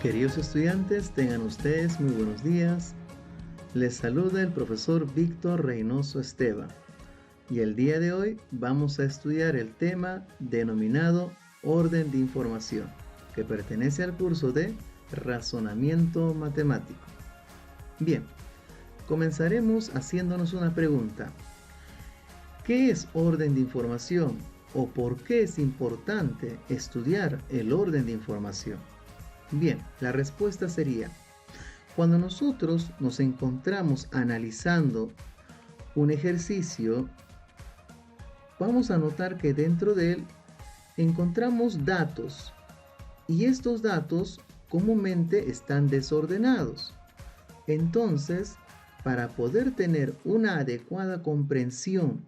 Queridos estudiantes, tengan ustedes muy buenos días. Les saluda el profesor Víctor Reynoso Esteban y el día de hoy vamos a estudiar el tema denominado orden de información, que pertenece al curso de razonamiento matemático. Bien, comenzaremos haciéndonos una pregunta. ¿Qué es orden de información o por qué es importante estudiar el orden de información? Bien, la respuesta sería, cuando nosotros nos encontramos analizando un ejercicio, vamos a notar que dentro de él encontramos datos y estos datos comúnmente están desordenados. Entonces, para poder tener una adecuada comprensión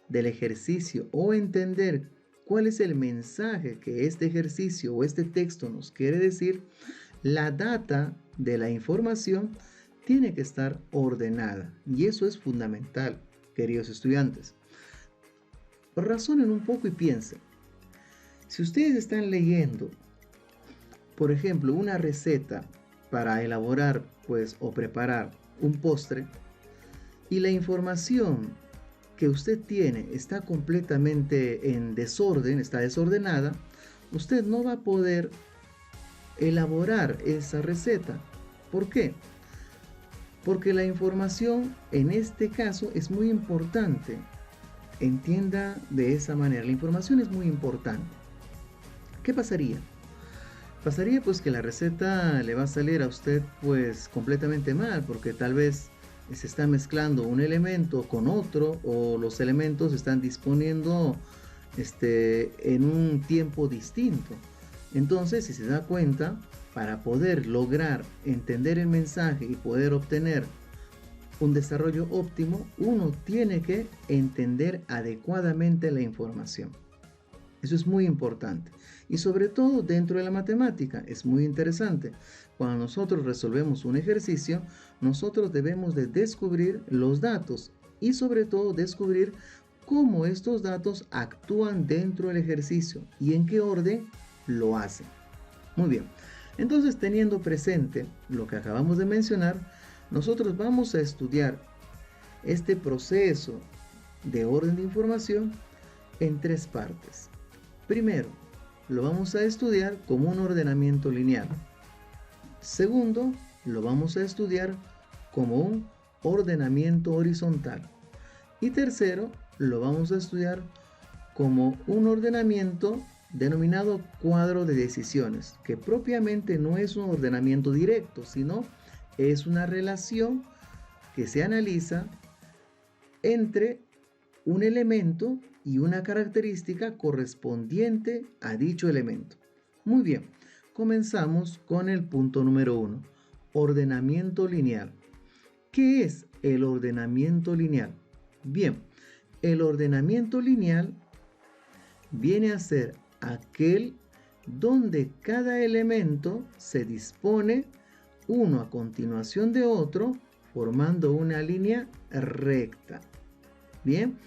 del ejercicio o entender cuál es el mensaje que este ejercicio o este texto nos quiere decir, la data de la información tiene que estar ordenada y eso es fundamental, queridos estudiantes. Razonen un poco y piensen. Si ustedes están leyendo, por ejemplo, una receta para elaborar o preparar un postre y la información que usted tiene está completamente en desorden, está desordenada, usted no va a poder elaborar esa receta. ¿Por qué? Porque la información en este caso es muy importante. Entienda de esa manera, la información es muy importante. ¿Qué pasaría? Pasaría pues que la receta le va a salir a usted pues completamente mal, porque tal vez se está mezclando un elemento con otro o los elementos se están disponiendo en un tiempo distinto. Entonces, si se da cuenta, para poder lograr entender el mensaje y poder obtener un desarrollo óptimo, uno tiene que entender adecuadamente la información. Eso es muy importante y sobre todo dentro de la matemática es muy interesante. Cuando nosotros resolvemos un ejercicio, nosotros debemos de descubrir los datos y sobre todo descubrir cómo estos datos actúan dentro del ejercicio y en qué orden lo hacen. Muy bien, entonces teniendo presente lo que acabamos de mencionar, nosotros vamos a estudiar este proceso de orden de información en tres partes. Primero, lo vamos a estudiar como un ordenamiento lineal. Segundo, lo vamos a estudiar como un ordenamiento horizontal. Y tercero, lo vamos a estudiar como un ordenamiento denominado cuadro de decisiones, que propiamente no es un ordenamiento directo, sino es una relación que se analiza entre un elemento y una característica correspondiente a dicho elemento. Muy bien, comenzamos con el punto número 1, ordenamiento lineal. ¿Qué es el ordenamiento lineal? Bien, el ordenamiento lineal viene a ser aquel donde cada elemento se dispone uno a continuación de otro formando una línea recta. Bien,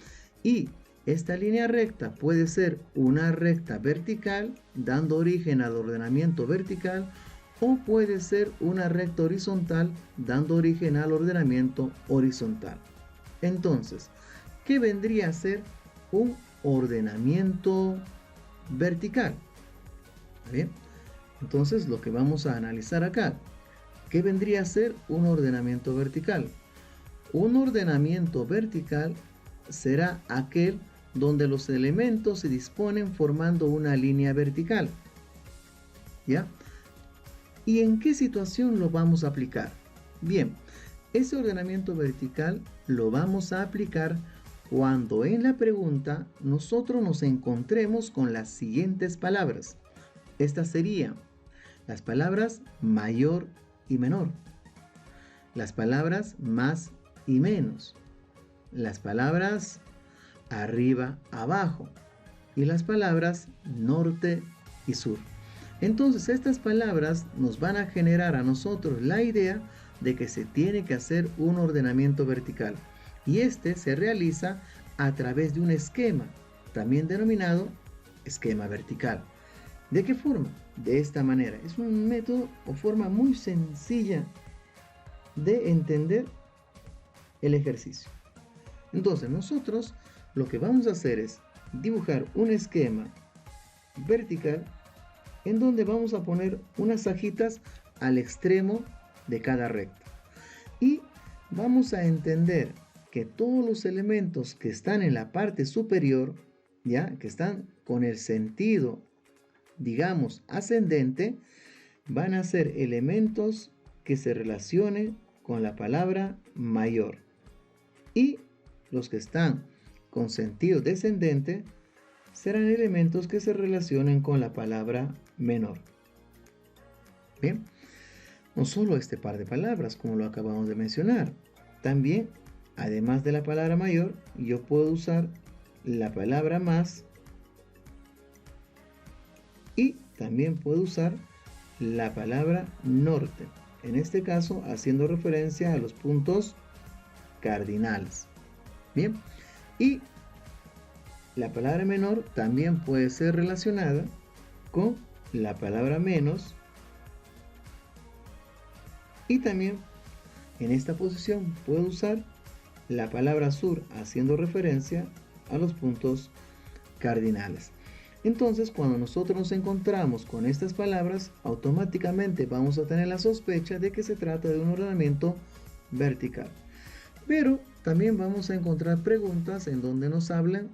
y esta línea recta puede ser una recta vertical, dando origen al ordenamiento vertical, o puede ser una recta horizontal, dando origen al ordenamiento horizontal. Entonces, ¿qué vendría a ser un ordenamiento vertical? Bien, entonces lo que vamos a analizar acá, ¿qué vendría a ser un ordenamiento vertical? Un ordenamiento vertical será aquel donde los elementos se disponen formando una línea vertical. ¿Ya? ¿Y en qué situación lo vamos a aplicar? Bien, ese ordenamiento vertical lo vamos a aplicar cuando en la pregunta nosotros nos encontremos con las siguientes palabras. Estas serían las palabras mayor y menor, las palabras más y menos, las palabras arriba, abajo y las palabras norte y sur. Entonces estas palabras nos van a generar a nosotros la idea de que se tiene que hacer un ordenamiento vertical y este se realiza a través de un esquema, también denominado esquema vertical. ¿De qué forma? de esta manera. Es un método o forma muy sencilla de entender el ejercicio. Entonces nosotros lo que vamos a hacer es dibujar un esquema vertical en donde vamos a poner unas ajitas al extremo de cada recta. Y vamos a entender que todos los elementos que están en la parte superior, ya que están con el sentido, digamos, ascendente, van a ser elementos que se relacionen con la palabra mayor. Y los que están con sentido descendente serán elementos que se relacionen con la palabra menor. Bien, no solo este par de palabras, como lo acabamos de mencionar, también, además de la palabra mayor, yo puedo usar la palabra más y también puedo usar la palabra norte, en este caso haciendo referencia a los puntos cardinales. Bien, y la palabra menor también puede ser relacionada con la palabra menos, y también en esta posición puedo usar la palabra sur haciendo referencia a los puntos cardinales. Entonces, cuando nosotros nos encontramos con estas palabras, automáticamente vamos a tener la sospecha de que se trata de un ordenamiento vertical. Pero también vamos a encontrar preguntas en donde nos hablan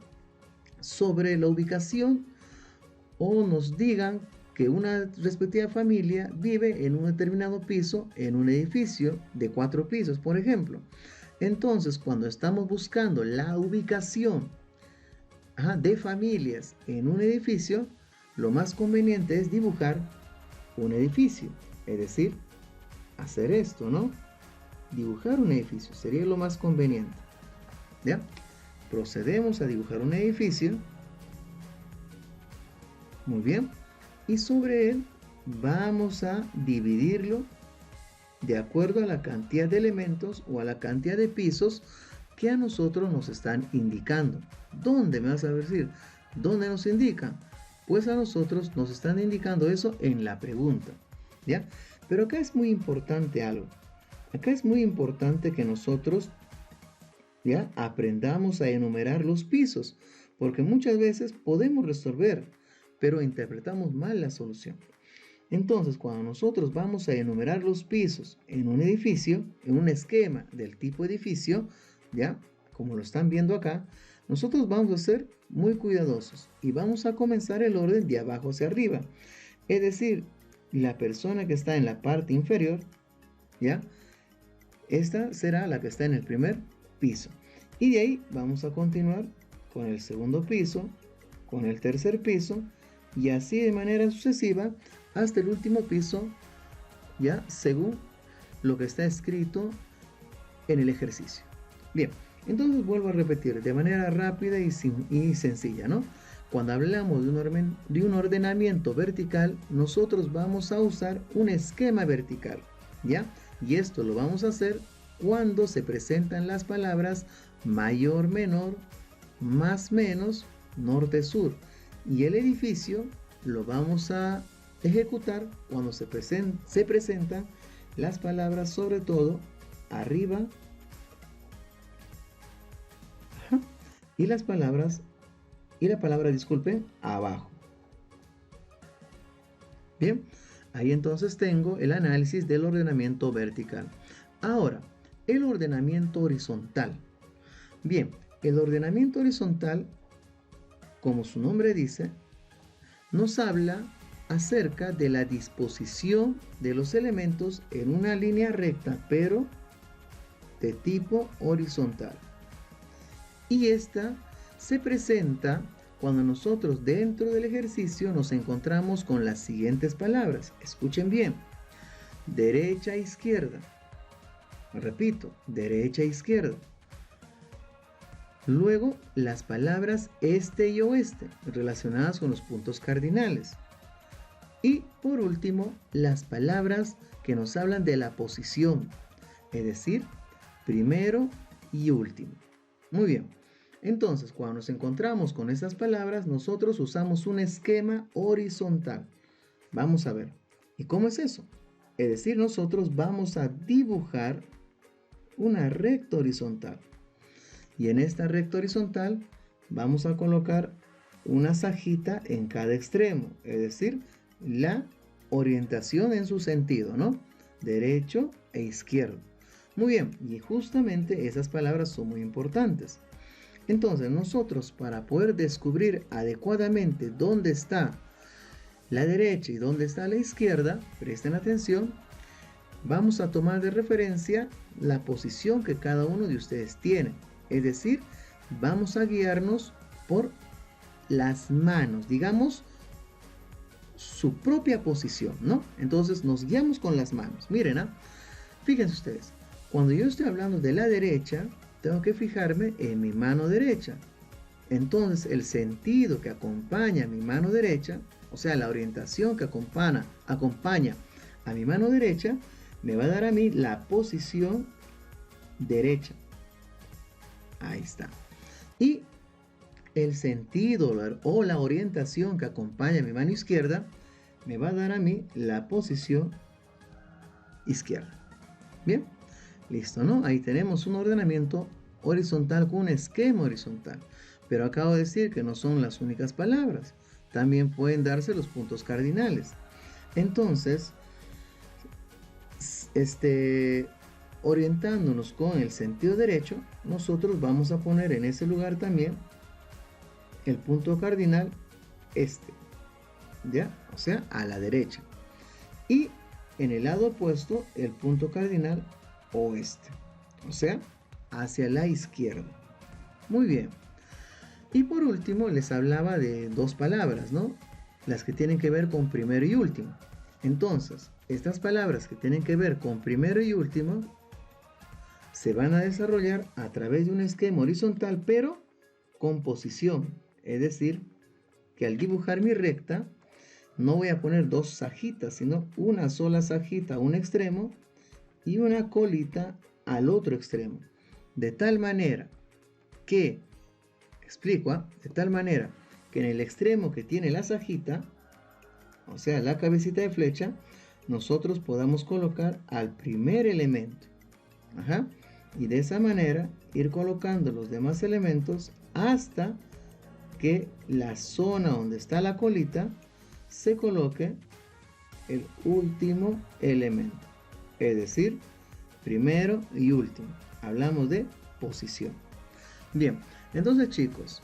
sobre la ubicación o nos digan que una respectiva familia vive en un determinado piso en un edificio de 4 pisos, por ejemplo. Entonces, cuando estamos buscando la ubicación de familias en un edificio, lo más conveniente es dibujar un edificio, es decir, hacer esto, ¿no? Dibujar un edificio sería lo más conveniente. ¿Ya? Procedemos a dibujar un edificio. Muy bien. Y sobre él vamos a dividirlo de acuerdo a la cantidad de elementos o a la cantidad de pisos que a nosotros nos están indicando. ¿Dónde me vas a decir? ¿Dónde nos indican? Pues a nosotros nos están indicando eso en la pregunta. ¿Ya? Pero acá es muy importante algo. Acá es muy importante que nosotros ya aprendamos a enumerar los pisos, porque muchas veces podemos resolver, pero interpretamos mal la solución. Entonces, cuando nosotros vamos a enumerar los pisos en un edificio, en un esquema del tipo edificio, ya, como lo están viendo acá, nosotros vamos a ser muy cuidadosos y vamos a comenzar el orden de abajo hacia arriba. Es decir, la persona que está en la parte inferior, ya, esta será la que está en el primer piso. Y de ahí vamos a continuar con el segundo piso, con el tercer piso, y así de manera sucesiva hasta el último piso, ya según lo que está escrito en el ejercicio. Bien, entonces vuelvo a repetir de manera rápida y sencilla, ¿no? Cuando hablamos de un ordenamiento vertical, nosotros vamos a usar un esquema vertical, ¿ya? Y esto lo vamos a hacer cuando se presentan las palabras mayor, menor, más, menos, norte, sur. Y el edificio lo vamos a ejecutar cuando se presentan las palabras, sobre todo, arriba, y la palabra, disculpen, abajo. Bien, ahí entonces tengo el análisis del ordenamiento vertical. Ahora, el ordenamiento horizontal. Bien, el ordenamiento horizontal, como su nombre dice, nos habla acerca de la disposición de los elementos en una línea recta, pero de tipo horizontal. Y esta se presenta cuando nosotros dentro del ejercicio nos encontramos con las siguientes palabras. Escuchen bien. Derecha, izquierda. Repito, derecha, izquierda. Luego, las palabras este y oeste, relacionadas con los puntos cardinales. Y por último, las palabras que nos hablan de la posición, es decir, primero y último. Muy bien. Entonces, cuando nos encontramos con estas palabras, nosotros usamos un esquema horizontal. Vamos a ver. ¿Y cómo es eso? Es decir, nosotros vamos a dibujar una recta horizontal. Y en esta recta horizontal vamos a colocar una sajita en cada extremo. Es decir, la orientación en su sentido, ¿no? Derecho e izquierdo. Muy bien, y justamente esas palabras son muy importantes. Entonces nosotros, para poder descubrir adecuadamente dónde está la derecha y dónde está la izquierda, presten atención, vamos a tomar de referencia la posición que cada uno de ustedes tiene. Es decir, vamos a guiarnos por las manos, digamos, su propia posición, ¿no? Entonces nos guiamos con las manos. Miren, ¿ah? Fíjense ustedes, cuando yo estoy hablando de la derecha, tengo que fijarme en mi mano derecha. Entonces el sentido que acompaña a mi mano derecha, o sea, la orientación que acompaña a mi mano derecha, me va a dar a mí la posición derecha. Ahí está. Y el sentido o la orientación que acompaña a mi mano izquierda, me va a dar a mí la posición izquierda. Bien, listo, ¿no? Ahí tenemos un ordenamiento horizontal con un esquema horizontal. Pero acabo de decir que no son las únicas palabras. También pueden darse los puntos cardinales. Entonces, orientándonos con el sentido derecho, nosotros vamos a poner en ese lugar también el punto cardinal este, ¿ya? O sea, a la derecha. Y en el lado opuesto, el punto cardinal oeste, o sea, hacia la izquierda. Muy bien. Y por último, les hablaba de dos palabras, ¿no? Las que tienen que ver con primero y último. Entonces, estas palabras que tienen que ver con primero y último se van a desarrollar a través de un esquema horizontal, pero con posición. Es decir, que al dibujar mi recta, no voy a poner dos sajitas, sino una sola sajita a un extremo y una colita al otro extremo. De tal manera que, explico, de tal manera que en el extremo que tiene la sajita, o sea, la cabecita de flecha, nosotros podamos colocar al primer elemento. Ajá. Y de esa manera ir colocando los demás elementos hasta que la zona donde está la colita se coloque el último elemento. Es decir, primero y último. Hablamos de posición. Bien, entonces chicos,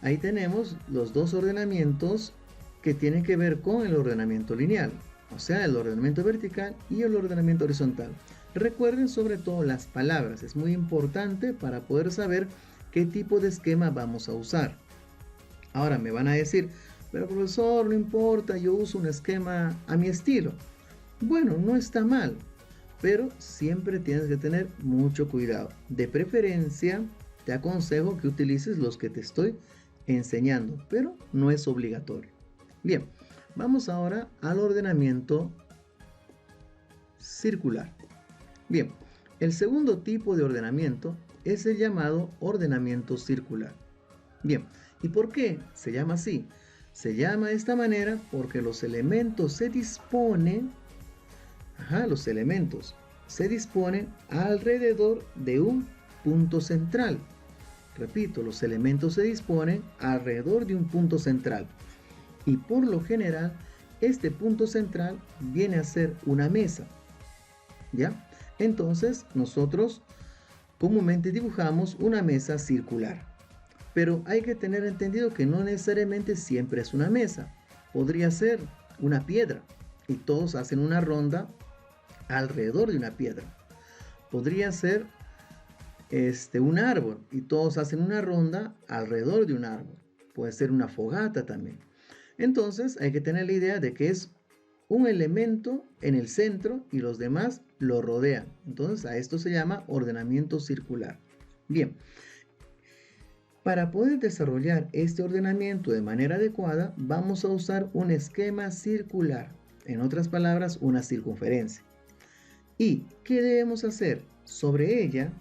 ahí tenemos los dos ordenamientos que tienen que ver con el ordenamiento lineal, o sea, el ordenamiento vertical y el ordenamiento horizontal. Recuerden sobre todo las palabras, es muy importante para poder saber qué tipo de esquema vamos a usar. Ahora me van a decir, pero profesor, no importa, yo uso un esquema a mi estilo. Bueno, no está mal, pero siempre tienes que tener mucho cuidado. De preferencia, te aconsejo que utilices los que te estoy enseñando, pero no es obligatorio. Bien, vamos ahora al ordenamiento circular. Bien, el segundo tipo de ordenamiento es el llamado ordenamiento circular. Bien, ¿y por qué se llama así? Se llama de esta manera porque los elementos se disponen, los elementos se disponen alrededor de un punto central. Repito, los elementos se disponen alrededor de un punto central. Y por lo general, este punto central viene a ser una mesa. ¿Ya? Entonces, nosotros comúnmente dibujamos una mesa circular. Pero hay que tener entendido que no necesariamente siempre es una mesa. Podría ser una piedra y todos hacen una ronda alrededor de una piedra. Podría ser un árbol y todos hacen una ronda alrededor de un árbol. Puede ser una fogata también. Entonces hay que tener la idea de que es un elemento en el centro y los demás lo rodean. Entonces a esto se llama ordenamiento circular. Bien, para poder desarrollar este ordenamiento de manera adecuada, vamos a usar un esquema circular. En otras palabras, una circunferencia. ¿Y qué debemos hacer? Sobre ella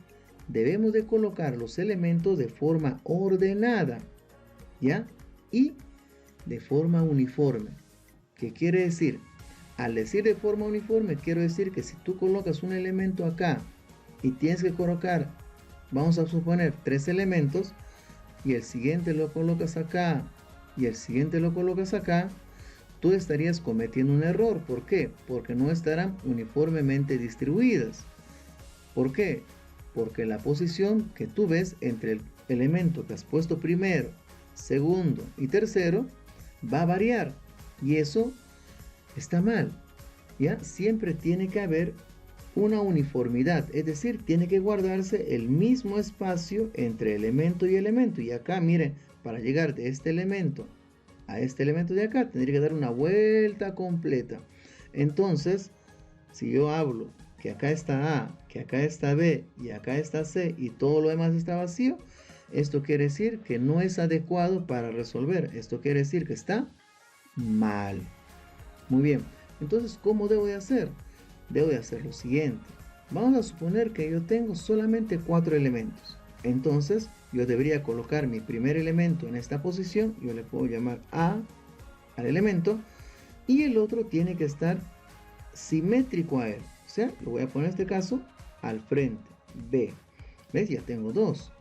debemos de colocar los elementos de forma ordenada, ¿ya? Y de forma uniforme. ¿Qué quiere decir? Al decir de forma uniforme, quiero decir que si tú colocas un elemento acá y tienes que colocar, vamos a suponer, 3 elementos, y el siguiente lo colocas acá, y el siguiente lo colocas acá, tú estarías cometiendo un error. ¿Por qué? Porque no estarán uniformemente distribuidas. ¿Por qué? Porque la posición que tú ves entre el elemento que has puesto primero, segundo y tercero va a variar, y eso está mal. ¿Ya? Siempre tiene que haber una uniformidad, es decir, tiene que guardarse el mismo espacio entre elemento y elemento. Y acá, miren, para llegar de este elemento a este elemento de acá, tendría que dar una vuelta completa. Entonces, si yo hablo que acá está A, que acá está B y acá está C y todo lo demás está vacío, esto quiere decir que no es adecuado para resolver. Esto quiere decir que está mal. Muy bien. Entonces, ¿cómo debo de hacer? Debo de hacer lo siguiente. Vamos a suponer que yo tengo solamente 4 elementos. Entonces, yo debería colocar mi primer elemento en esta posición. Yo le puedo llamar A al elemento. Y el otro tiene que estar simétrico a él. O sea, lo voy a poner en este caso al frente. B. ¿Ves? Ya tengo 2.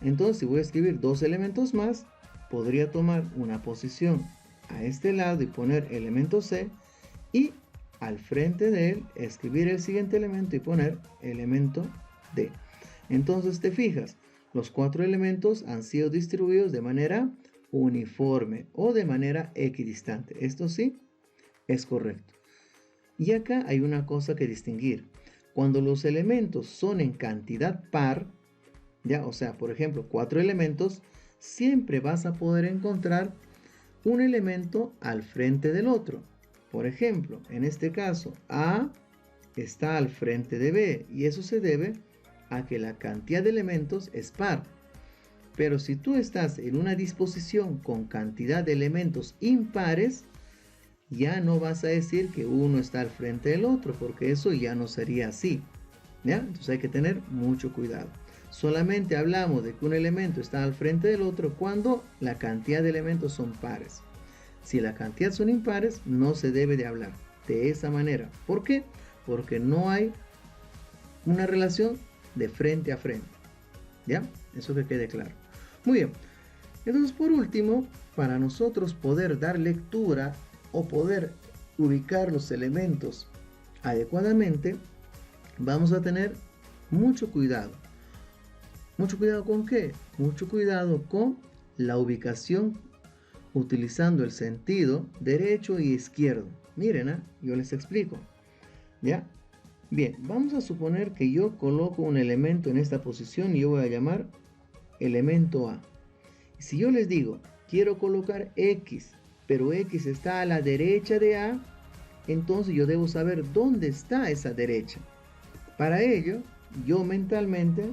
Entonces, si voy a escribir 2 elementos más, podría tomar una posición a este lado y poner elemento C. Y al frente de él escribir el siguiente elemento y poner elemento D. Entonces te fijas, los 4 elementos han sido distribuidos de manera uniforme o de manera equidistante. Esto sí es correcto. Y acá hay una cosa que distinguir. Cuando los elementos son en cantidad par, ya, o sea, por ejemplo, 4 elementos, siempre vas a poder encontrar un elemento al frente del otro. Por ejemplo, en este caso, A está al frente de B, y eso se debe a que la cantidad de elementos es par. Pero si tú estás en una disposición con cantidad de elementos impares, ya no vas a decir que uno está al frente del otro, porque eso ya no sería así. ¿Ya? Entonces hay que tener mucho cuidado. Solamente hablamos de que un elemento está al frente del otro cuando la cantidad de elementos son pares. Si la cantidad son impares, no se debe de hablar de esa manera. ¿Por qué? Porque no hay una relación de frente a frente. ¿Ya? Eso que quede claro. Muy bien. Entonces, por último, para nosotros poder dar lectura o poder ubicar los elementos adecuadamente, vamos a tener mucho cuidado. ¿Mucho cuidado con qué? Mucho cuidado con la ubicación utilizando el sentido derecho y izquierdo. Miren, yo les explico. ¿Ya? Bien, vamos a suponer que yo coloco un elemento en esta posición y yo voy a llamar elemento A. Si yo les digo, quiero colocar X, pero X está a la derecha de A, entonces yo debo saber dónde está esa derecha. Para ello, yo mentalmente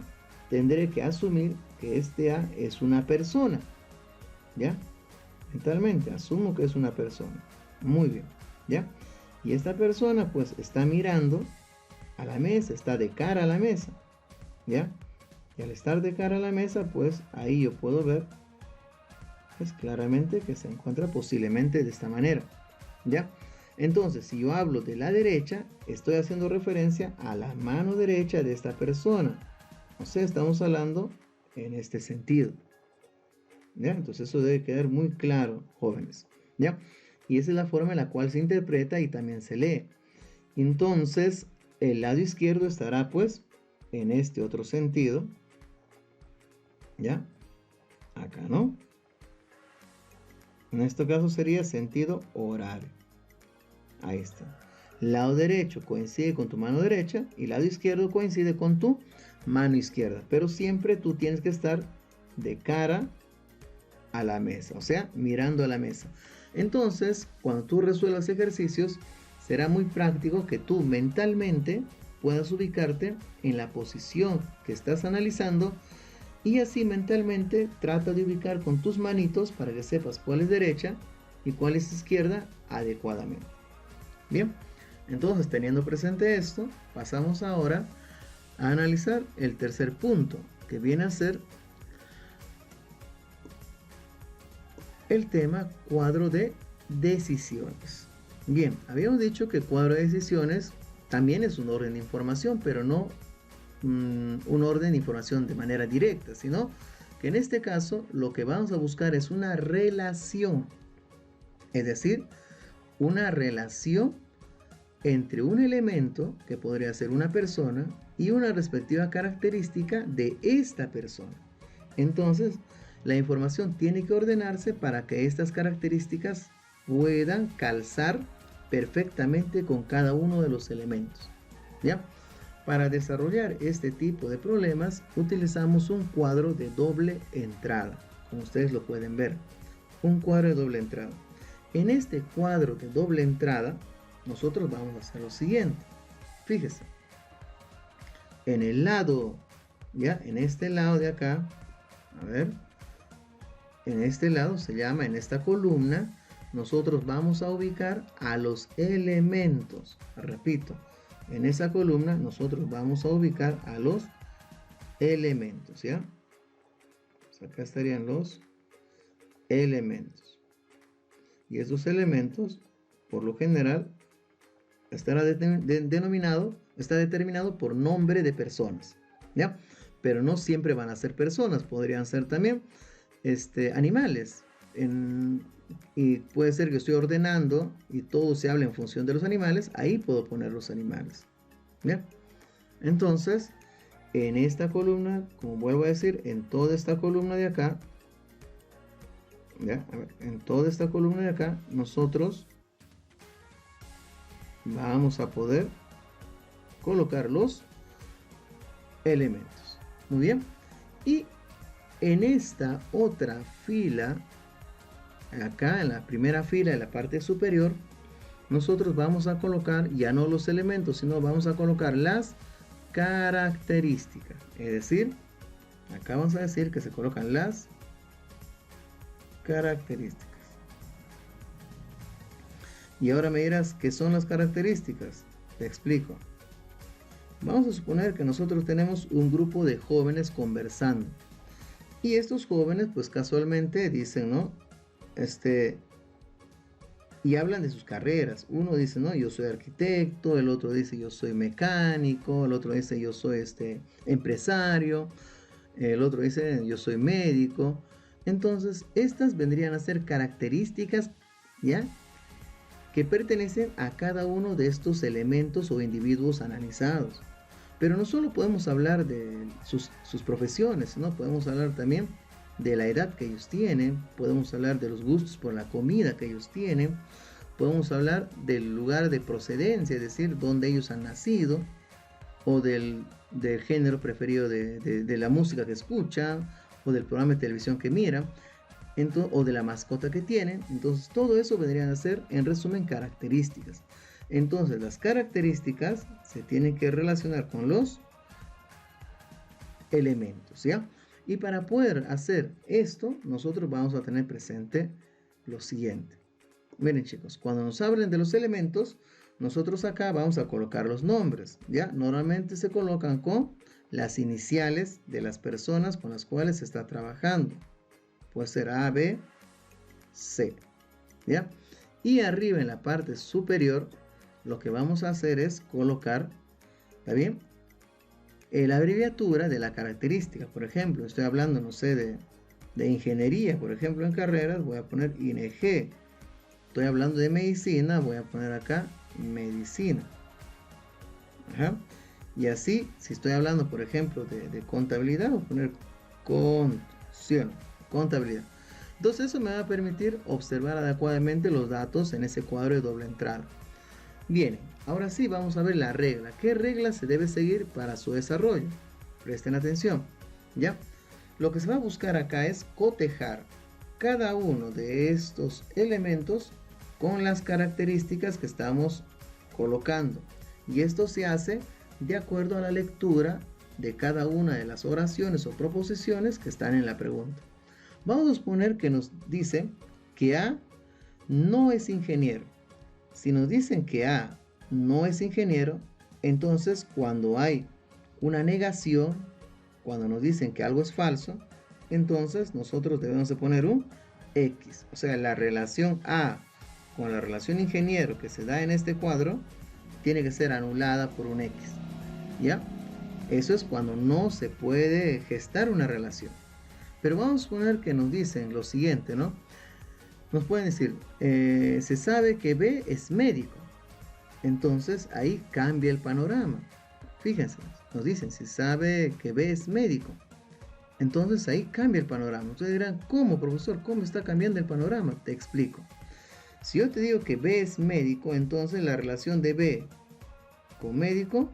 tendré que asumir que este A es una persona. ¿Ya? Mentalmente asumo que es una persona. Muy bien, ¿ya? Y esta persona pues está mirando a la mesa, está de cara a la mesa, ¿ya? Y al estar de cara a la mesa, pues ahí yo puedo ver pues claramente que se encuentra posiblemente de esta manera, ¿ya? Entonces, si yo hablo de la derecha, estoy haciendo referencia a la mano derecha de esta persona. O sea, estamos hablando en este sentido. ¿Ya? Entonces eso debe quedar muy claro, jóvenes. ¿Ya? Y esa es la forma en la cual se interpreta y también se lee. Entonces, el lado izquierdo estará pues en este otro sentido. ¿Ya? Acá, ¿no? En este caso sería sentido horario. Ahí está. Lado derecho coincide con tu mano derecha y lado izquierdo coincide con tu mano izquierda. Pero siempre tú tienes que estar de cara a la mesa, o sea, mirando a la mesa. Entonces, cuando tú resuelvas ejercicios, será muy práctico que tú mentalmente puedas ubicarte en la posición que estás analizando y así mentalmente trata de ubicar con tus manitos para que sepas cuál es derecha y cuál es izquierda adecuadamente. Bien, entonces teniendo presente esto, pasamos ahora a analizar el tercer punto, que viene a ser el tema cuadro de decisiones. Bien, habíamos dicho que cuadro de decisiones también es un orden de información, pero no un orden de información de manera directa, sino que en este caso lo que vamos a buscar es una relación, es decir, una relación entre un elemento, que podría ser una persona, y una respectiva característica de esta persona. Entonces, la información tiene que ordenarse para que estas características puedan calzar perfectamente con cada uno de los elementos. ¿Ya? Para desarrollar este tipo de problemas utilizamos un cuadro de doble entrada, como ustedes lo pueden ver, un cuadro de doble entrada. En este cuadro de doble entrada nosotros vamos a hacer lo siguiente. Fíjese, en el lado, ya, en este lado de acá, a ver, en este lado se llama, en esta columna, nosotros vamos a ubicar a los elementos. Repito, en esa columna nosotros vamos a ubicar a los elementos, ¿ya? Pues acá estarían los elementos. Y esos elementos, por lo general, está determinado por nombre de personas, ¿ya? Pero no siempre van a ser personas, podrían ser también animales. Y puede ser que estoy ordenando y todo se habla en función de los animales, ahí puedo poner los animales, ¿ya? Entonces, en esta columna, como vuelvo a decir, en toda esta columna de acá, ¿ya? A ver, en toda esta columna de acá, nosotros vamos a poder colocar los elementos. Muy bien. Y en esta otra fila, acá en la primera fila de la parte superior, nosotros vamos a colocar ya no los elementos, sino vamos a colocar las características. Es decir, acá vamos a decir que se colocan las características. Y ahora me dirás, ¿qué son las características? Te explico. Vamos a suponer que nosotros tenemos un grupo de jóvenes conversando. Y estos jóvenes, pues casualmente dicen, ¿no? Y hablan de sus carreras. Uno dice, no, yo soy arquitecto, el otro dice, yo soy mecánico, el otro dice, yo soy empresario, el otro dice, yo soy médico. Entonces, estas vendrían a ser características, ¿ya?, que pertenecen a cada uno de estos elementos o individuos analizados. Pero no solo podemos hablar de sus profesiones, ¿no? Podemos hablar también de la edad que ellos tienen, podemos hablar de los gustos por la comida que ellos tienen, podemos hablar del lugar de procedencia, es decir, dónde ellos han nacido, o del género preferido de la música que escuchan, o del programa de televisión que miran, o de la mascota que tienen. Entonces todo eso vendrían a ser, en resumen, características. Entonces las características se tienen que relacionar con los elementos, ¿ya? Y para poder hacer esto, nosotros vamos a tener presente lo siguiente. Miren, chicos, cuando nos hablen de los elementos, nosotros acá vamos a colocar los nombres, ¿ya? Normalmente se colocan con las iniciales de las personas con las cuales se está trabajando. Puede ser A, B, C, ¿ya? Y arriba en la parte superior, lo que vamos a hacer es colocar, ¿está bien?, la abreviatura de la característica. Por ejemplo, estoy hablando, no sé, de ingeniería, por ejemplo, en carreras, voy a poner ING. Estoy hablando de medicina, voy a poner acá medicina. Ajá. Y así, si estoy hablando, por ejemplo, de contabilidad, voy a poner contabilidad. Entonces eso me va a permitir observar adecuadamente los datos en ese cuadro de doble entrada. Bien, ahora sí vamos a ver la regla. ¿Qué regla se debe seguir para su desarrollo? Presten atención, ¿ya? Lo que se va a buscar acá es cotejar cada uno de estos elementos con las características que estamos colocando. Y esto se hace de acuerdo a la lectura de cada una de las oraciones o proposiciones que están en la pregunta. Vamos a suponer que nos dice que A no es ingeniero. Si nos dicen que A no es ingeniero, entonces cuando hay una negación, cuando nos dicen que algo es falso, entonces nosotros debemos de poner un X. O sea, la relación A con la relación ingeniero que se da en este cuadro, tiene que ser anulada por un X. ¿Ya? Eso es cuando no se puede gestar una relación. Pero vamos a poner que nos dicen lo siguiente, ¿no? Nos pueden decir, se sabe que B es médico. Entonces ahí cambia el panorama. Fíjense, nos dicen, se sabe que B es médico. Entonces ahí cambia el panorama. Ustedes dirán, ¿cómo, profesor? ¿Cómo está cambiando el panorama? Te explico. Si yo te digo que B es médico, entonces la relación de B con médico,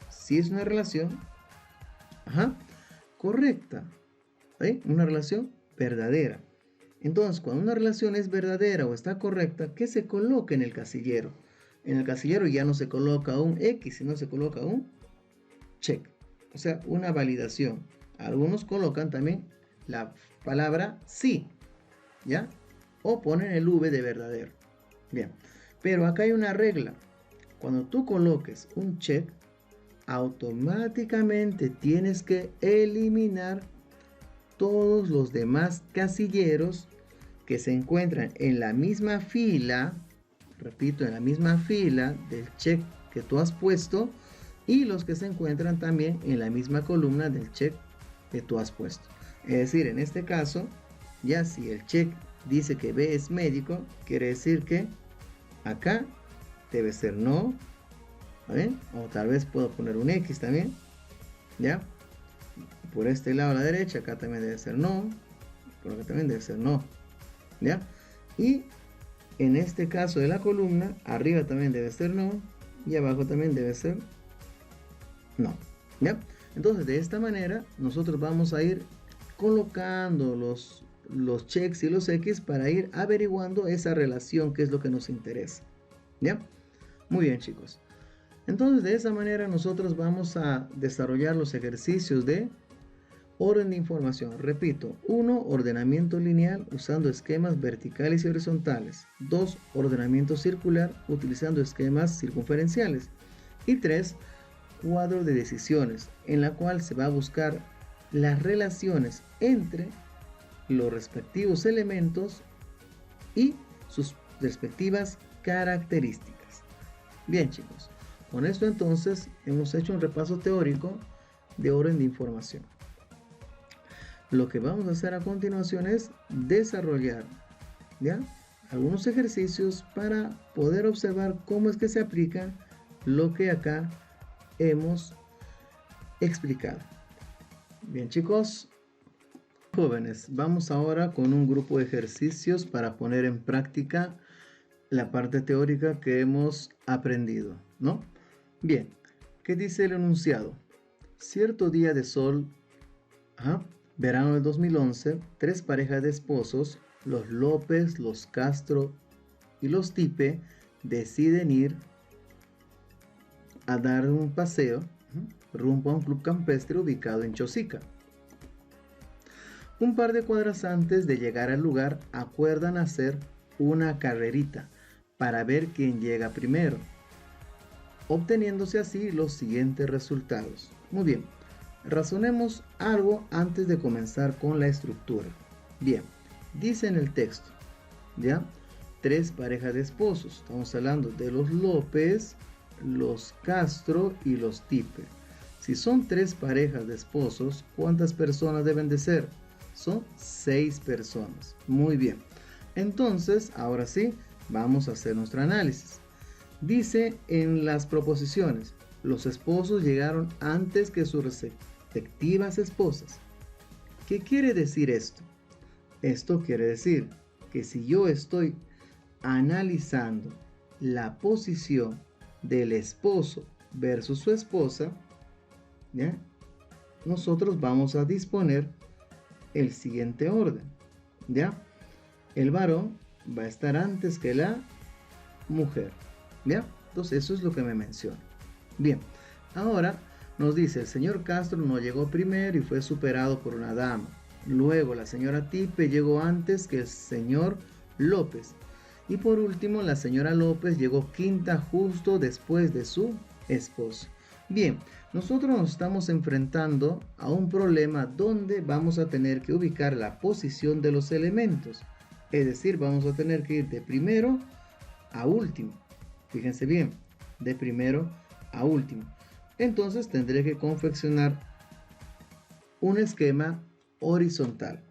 sí es una relación, correcta. ¿Sí? Una relación verdadera. Entonces, cuando una relación es verdadera o está correcta, ¿qué se coloca en el casillero? En el casillero ya no se coloca un X, sino se coloca un check. O sea, una validación. Algunos colocan también la palabra sí, ¿ya? O ponen el V de verdadero. Bien, pero acá hay una regla. Cuando tú coloques un check, automáticamente tienes que eliminar todos los demás casilleros que se encuentran en la misma fila, repito, en la misma fila del check que tú has puesto, y los que se encuentran también en la misma columna del check que tú has puesto. Es decir, en este caso, ya si el check dice que B es médico, quiere decir que acá debe ser no, ¿vale? O tal vez puedo poner un X también, ¿ya? Por este lado a la derecha, acá también debe ser no, por acá también debe ser no, ¿ya? Y en este caso de la columna, arriba también debe ser no, y abajo también debe ser no, ¿ya? Entonces de esta manera nosotros vamos a ir colocando los checks y los X para ir averiguando esa relación que es lo que nos interesa, ¿ya? Muy bien, chicos. Entonces de esa manera nosotros vamos a desarrollar los ejercicios de orden de información. Repito, 1. Ordenamiento lineal usando esquemas verticales y horizontales. 2. Ordenamiento circular utilizando esquemas circunferenciales. Y 3. Cuadro de decisiones, en la cual se va a buscar las relaciones entre los respectivos elementos y sus respectivas características. Bien, chicos, con esto entonces hemos hecho un repaso teórico de orden de información. Lo que vamos a hacer a continuación es desarrollar, ¿ya?, algunos ejercicios para poder observar cómo es que se aplica lo que acá hemos explicado. Bien, chicos, jóvenes, vamos ahora con un grupo de ejercicios para poner en práctica la parte teórica que hemos aprendido, ¿no? Bien, ¿qué dice el enunciado? Cierto día de sol, verano del 2011, 3 parejas de esposos, los López, los Castro y los Tipe, deciden ir a dar un paseo rumbo a un club campestre ubicado en Chosica. Un par de cuadras antes de llegar al lugar, acuerdan hacer una carrerita para ver quién llega primero, obteniéndose así los siguientes resultados. Muy bien, razonemos algo antes de comenzar con la estructura. Bien, dice en el texto, ¿ya? 3 parejas de esposos. Estamos hablando de los López, los Castro y los Tipe. Si son 3 parejas de esposos, ¿cuántas personas deben de ser? Son 6 personas. Muy bien. Entonces, ahora sí, vamos a hacer nuestro análisis. Dice en las proposiciones, los esposos llegaron antes que sus respectivas esposas. ¿Qué quiere decir esto? Esto quiere decir que si yo estoy analizando la posición del esposo versus su esposa, ¿ya?, nosotros vamos a disponer el siguiente orden, ¿ya? El varón va a estar antes que la mujer, ¿ya? Entonces eso es lo que me menciona. Bien, ahora nos dice, el señor Castro no llegó primero y fue superado por una dama. Luego la señora Tipe llegó antes que el señor López. Y por último, la señora López llegó quinta justo después de su esposo. Bien, nosotros nos estamos enfrentando a un problema donde vamos a tener que ubicar la posición de los elementos. Es decir, vamos a tener que ir de primero a último. Fíjense bien, de primero a último. Entonces tendré que confeccionar un esquema horizontal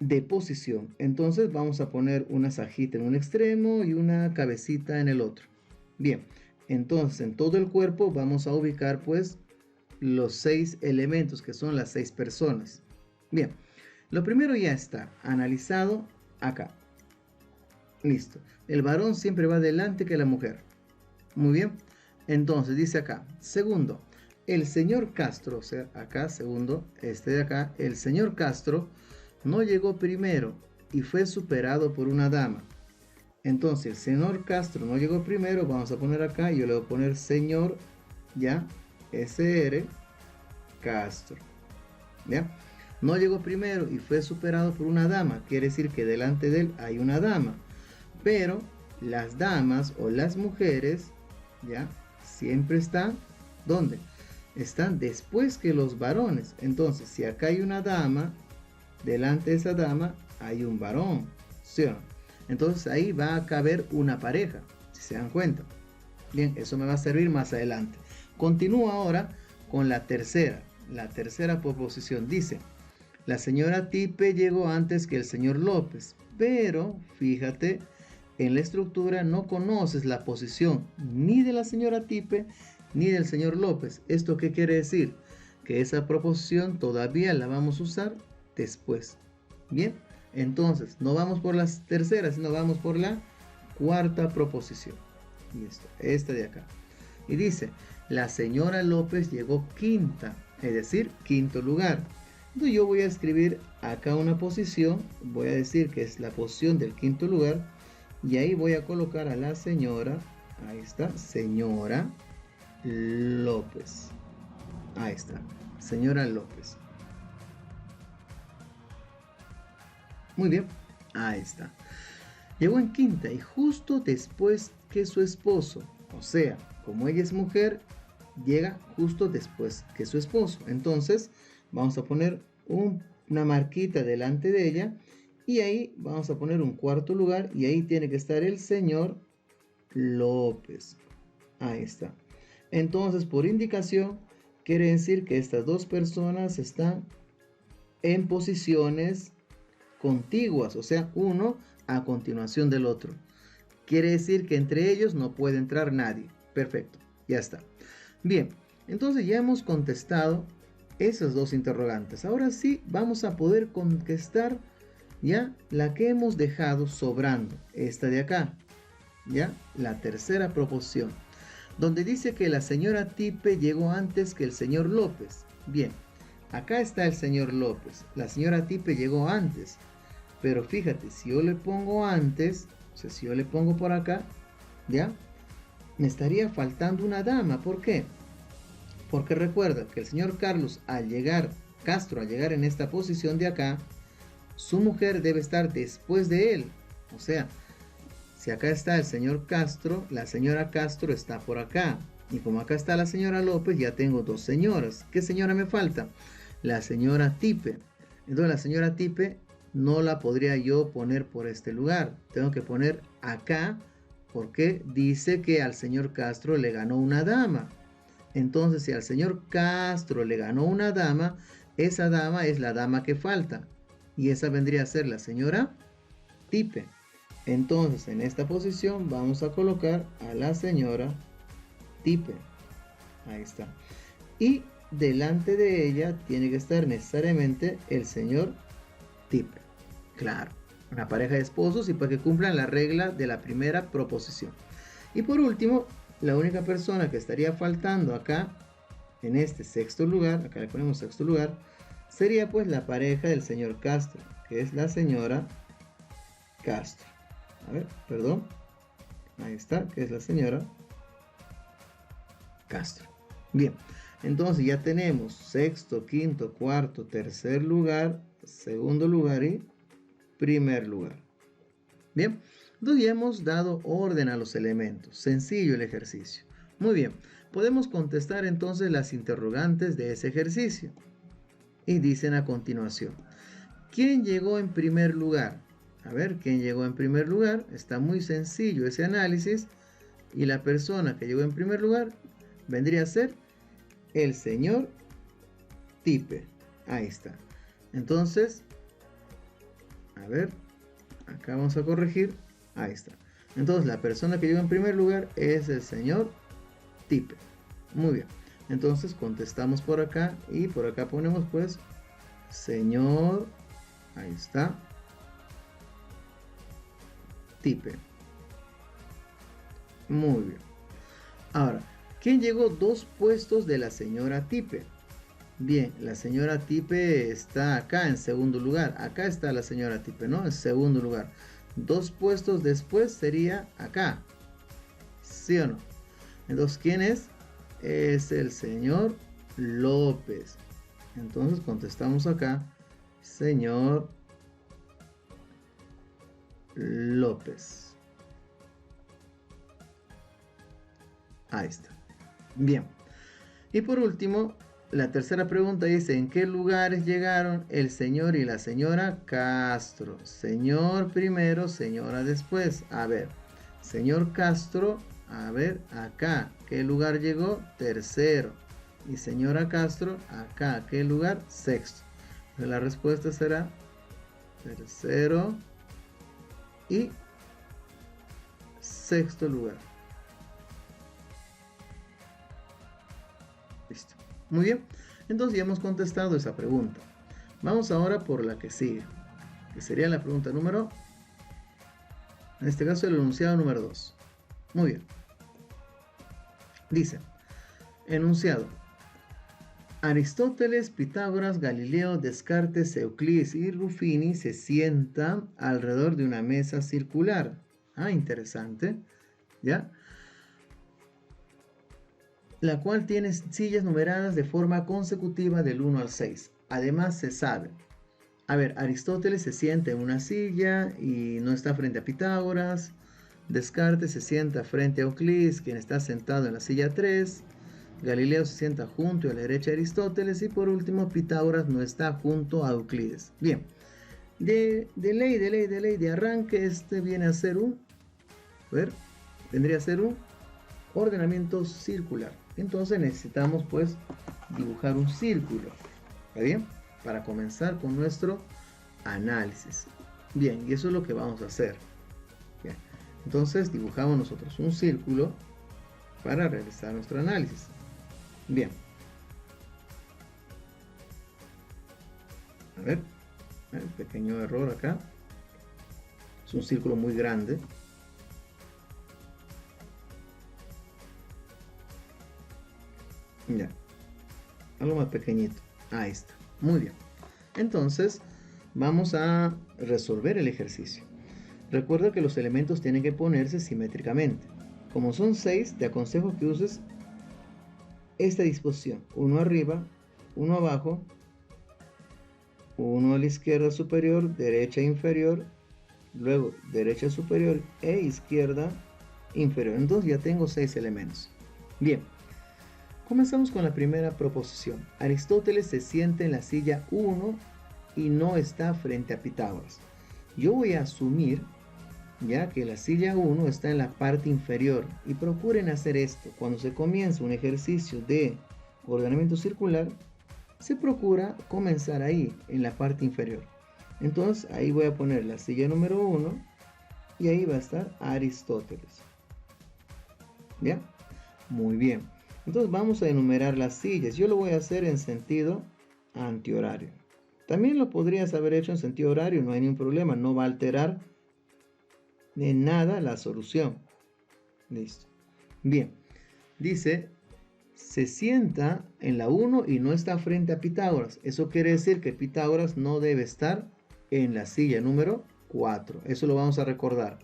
de posición. Entonces vamos a poner una sajita en un extremo y una cabecita en el otro. Bien, entonces en todo el cuerpo vamos a ubicar pues los 6 elementos que son las 6 personas. Bien, lo primero ya está analizado acá. Listo. El varón siempre va delante que la mujer. Muy bien. Entonces dice acá. Segundo, el señor Castro, o sea, acá, segundo, este de acá, el señor Castro no llegó primero y fue superado por una dama. Entonces, el señor Castro no llegó primero, vamos a poner acá, yo le voy a poner señor, ya, SR Castro. ¿Ya? No llegó primero y fue superado por una dama, quiere decir que delante de él hay una dama. Pero las damas o las mujeres, ¿ya? Siempre están, ¿dónde? Están después que los varones. Entonces, si acá hay una dama, delante de esa dama hay un varón, ¿sí o no? Entonces ahí va a caber una pareja, si se dan cuenta. Bien, eso me va a servir más adelante. Continúo ahora con la tercera proposición. Dice, la señora Tipe llegó antes que el señor López, pero fíjate, en la estructura no conoces la posición ni de la señora Tipe ni del señor López. ¿Esto qué quiere decir? Que esa proposición todavía la vamos a usar después. Bien, entonces no vamos por las terceras, sino vamos por la cuarta proposición. Listo, esta de acá. Y dice, la señora López llegó quinta, es decir, quinto lugar. Entonces yo voy a escribir acá una posición, voy a decir que es la posición del quinto lugar, y ahí voy a colocar a la señora, ahí está, señora López. Ahí está, señora López. Muy bien, ahí está. Llegó en quinta y justo después que su esposo, o sea, como ella es mujer, llega justo después que su esposo. Entonces vamos a poner una marquita delante de ella y ahí vamos a poner un cuarto lugar y ahí tiene que estar el señor López. Ahí está. Entonces, por indicación, quiere decir que estas dos personas están en posiciones contiguas, o sea, uno a continuación del otro. Quiere decir que entre ellos no puede entrar nadie. Perfecto, ya está. Bien, entonces ya hemos contestado esas dos interrogantes. Ahora sí vamos a poder contestar ya la que hemos dejado sobrando, esta de acá, ya la tercera proposición, donde dice que la señora Tipe llegó antes que el señor López. Bien, acá está el señor López, la señora Tipe llegó antes, pero fíjate, si yo le pongo antes, o sea, si yo le pongo por acá, ya, me estaría faltando una dama. ¿Por qué? Porque recuerda que el señor Carlos Castro al llegar en esta posición de acá, su mujer debe estar después de él. O sea, si acá está el señor Castro, la señora Castro está por acá. Y como acá está la señora López, ya tengo dos señoras. ¿Qué señora me falta? La señora Tipe. Entonces la señora Tipe no la podría yo poner por este lugar. Tengo que poner acá porque dice que al señor Castro le ganó una dama. Entonces, si al señor Castro le ganó una dama, esa dama es la dama que falta. Y esa vendría a ser la señora Tipe. Entonces, en esta posición vamos a colocar a la señora Tipe. Ahí está. Y delante de ella tiene que estar necesariamente el señor Tipe. Claro, una pareja de esposos y para que cumplan la regla de la primera proposición. Y por último, la única persona que estaría faltando acá, en este sexto lugar, acá le ponemos sexto lugar, sería pues la pareja del señor Castro, que es la señora Castro. A ver, perdón. Ahí está, que es la señora Castro. Bien, entonces ya tenemos sexto, quinto, cuarto, tercer lugar, segundo lugar y primer lugar. Bien, entonces ya hemos dado orden a los elementos. Sencillo el ejercicio. Muy bien, podemos contestar entonces las interrogantes de ese ejercicio. Y dicen a continuación, ¿quién llegó en primer lugar? A ver, ¿quién llegó en primer lugar? Está muy sencillo ese análisis. Y la persona que llegó en primer lugar vendría a ser el señor Tipe. Ahí está. Entonces, a ver, acá vamos a corregir. Ahí está. Entonces, la persona que llegó en primer lugar es el señor Tipe. Muy bien. Entonces, contestamos por acá y por acá ponemos pues señor, ahí está, Tipe. Muy bien. Ahora, ¿quién llegó 2 puestos de la señora Tipe? Bien, la señora Tipe está acá en segundo lugar. Acá está la señora Tipe, ¿no? En segundo lugar. 2 puestos después sería acá. ¿Sí o no? Entonces, ¿quién es? Es el señor López. Entonces contestamos acá, señor López. Ahí está. Bien. Y por último, la tercera pregunta dice, ¿en qué lugares llegaron el señor y la señora Castro? Señor primero, señora después. A ver, señor Castro, a ver, acá. ¿Qué lugar llegó? Tercero. Y señora Castro, acá. ¿Qué lugar? Sexto. La respuesta será tercero y sexto lugar. Listo. Muy bien. Entonces ya hemos contestado esa pregunta. Vamos ahora por la que sigue, que sería la pregunta número, en este caso el enunciado número 2. Muy bien. Dice, enunciado. Aristóteles, Pitágoras, Galileo, Descartes, Euclides y Ruffini se sientan alrededor de una mesa circular. Ah, interesante. ¿Ya? La cual tiene sillas numeradas de forma consecutiva del 1 al 6. Además se sabe. A ver, Aristóteles se sienta en una silla y no está frente a Pitágoras. Descartes se sienta frente a Euclides, quien está sentado en la silla 3. Galileo se sienta junto a la derecha de Aristóteles y por último Pitágoras no está junto a Euclides. Bien, de ley de arranque este viene a ser vendría a ser un ordenamiento circular. Entonces necesitamos pues dibujar un círculo, ¿está bien? Para comenzar con nuestro análisis. Bien, y eso es lo que vamos a hacer. Bien, entonces dibujamos nosotros un círculo para realizar nuestro análisis. Bien. A ver, pequeño error acá. Es un círculo muy grande. Ya, algo más pequeñito. Ahí está. Muy bien. Entonces, vamos a resolver el ejercicio. Recuerda que los elementos tienen que ponerse simétricamente. Como son 6, te aconsejo que uses esta disposición. Uno arriba, uno abajo, uno a la izquierda superior, derecha inferior, luego derecha superior e izquierda inferior. Entonces ya tengo 6 elementos. Bien, comenzamos con la primera proposición. Aristóteles se sienta en la silla 1 y no está frente a Pitágoras. Yo voy a asumir ya que la silla 1 está en la parte inferior y procuren hacer esto. Cuando se comienza un ejercicio de ordenamiento circular, se procura comenzar ahí, en la parte inferior. Entonces ahí voy a poner la silla número 1 y ahí va a estar Aristóteles. ¿Ya? Muy bien. Entonces vamos a enumerar las sillas. Yo lo voy a hacer en sentido antihorario. También lo podrías haber hecho en sentido horario, no hay ningún problema, no va a alterar de nada la solución. Listo. Bien. Dice, se sienta en la 1 y no está frente a Pitágoras. Eso quiere decir que Pitágoras no debe estar en la silla número 4. Eso lo vamos a recordar.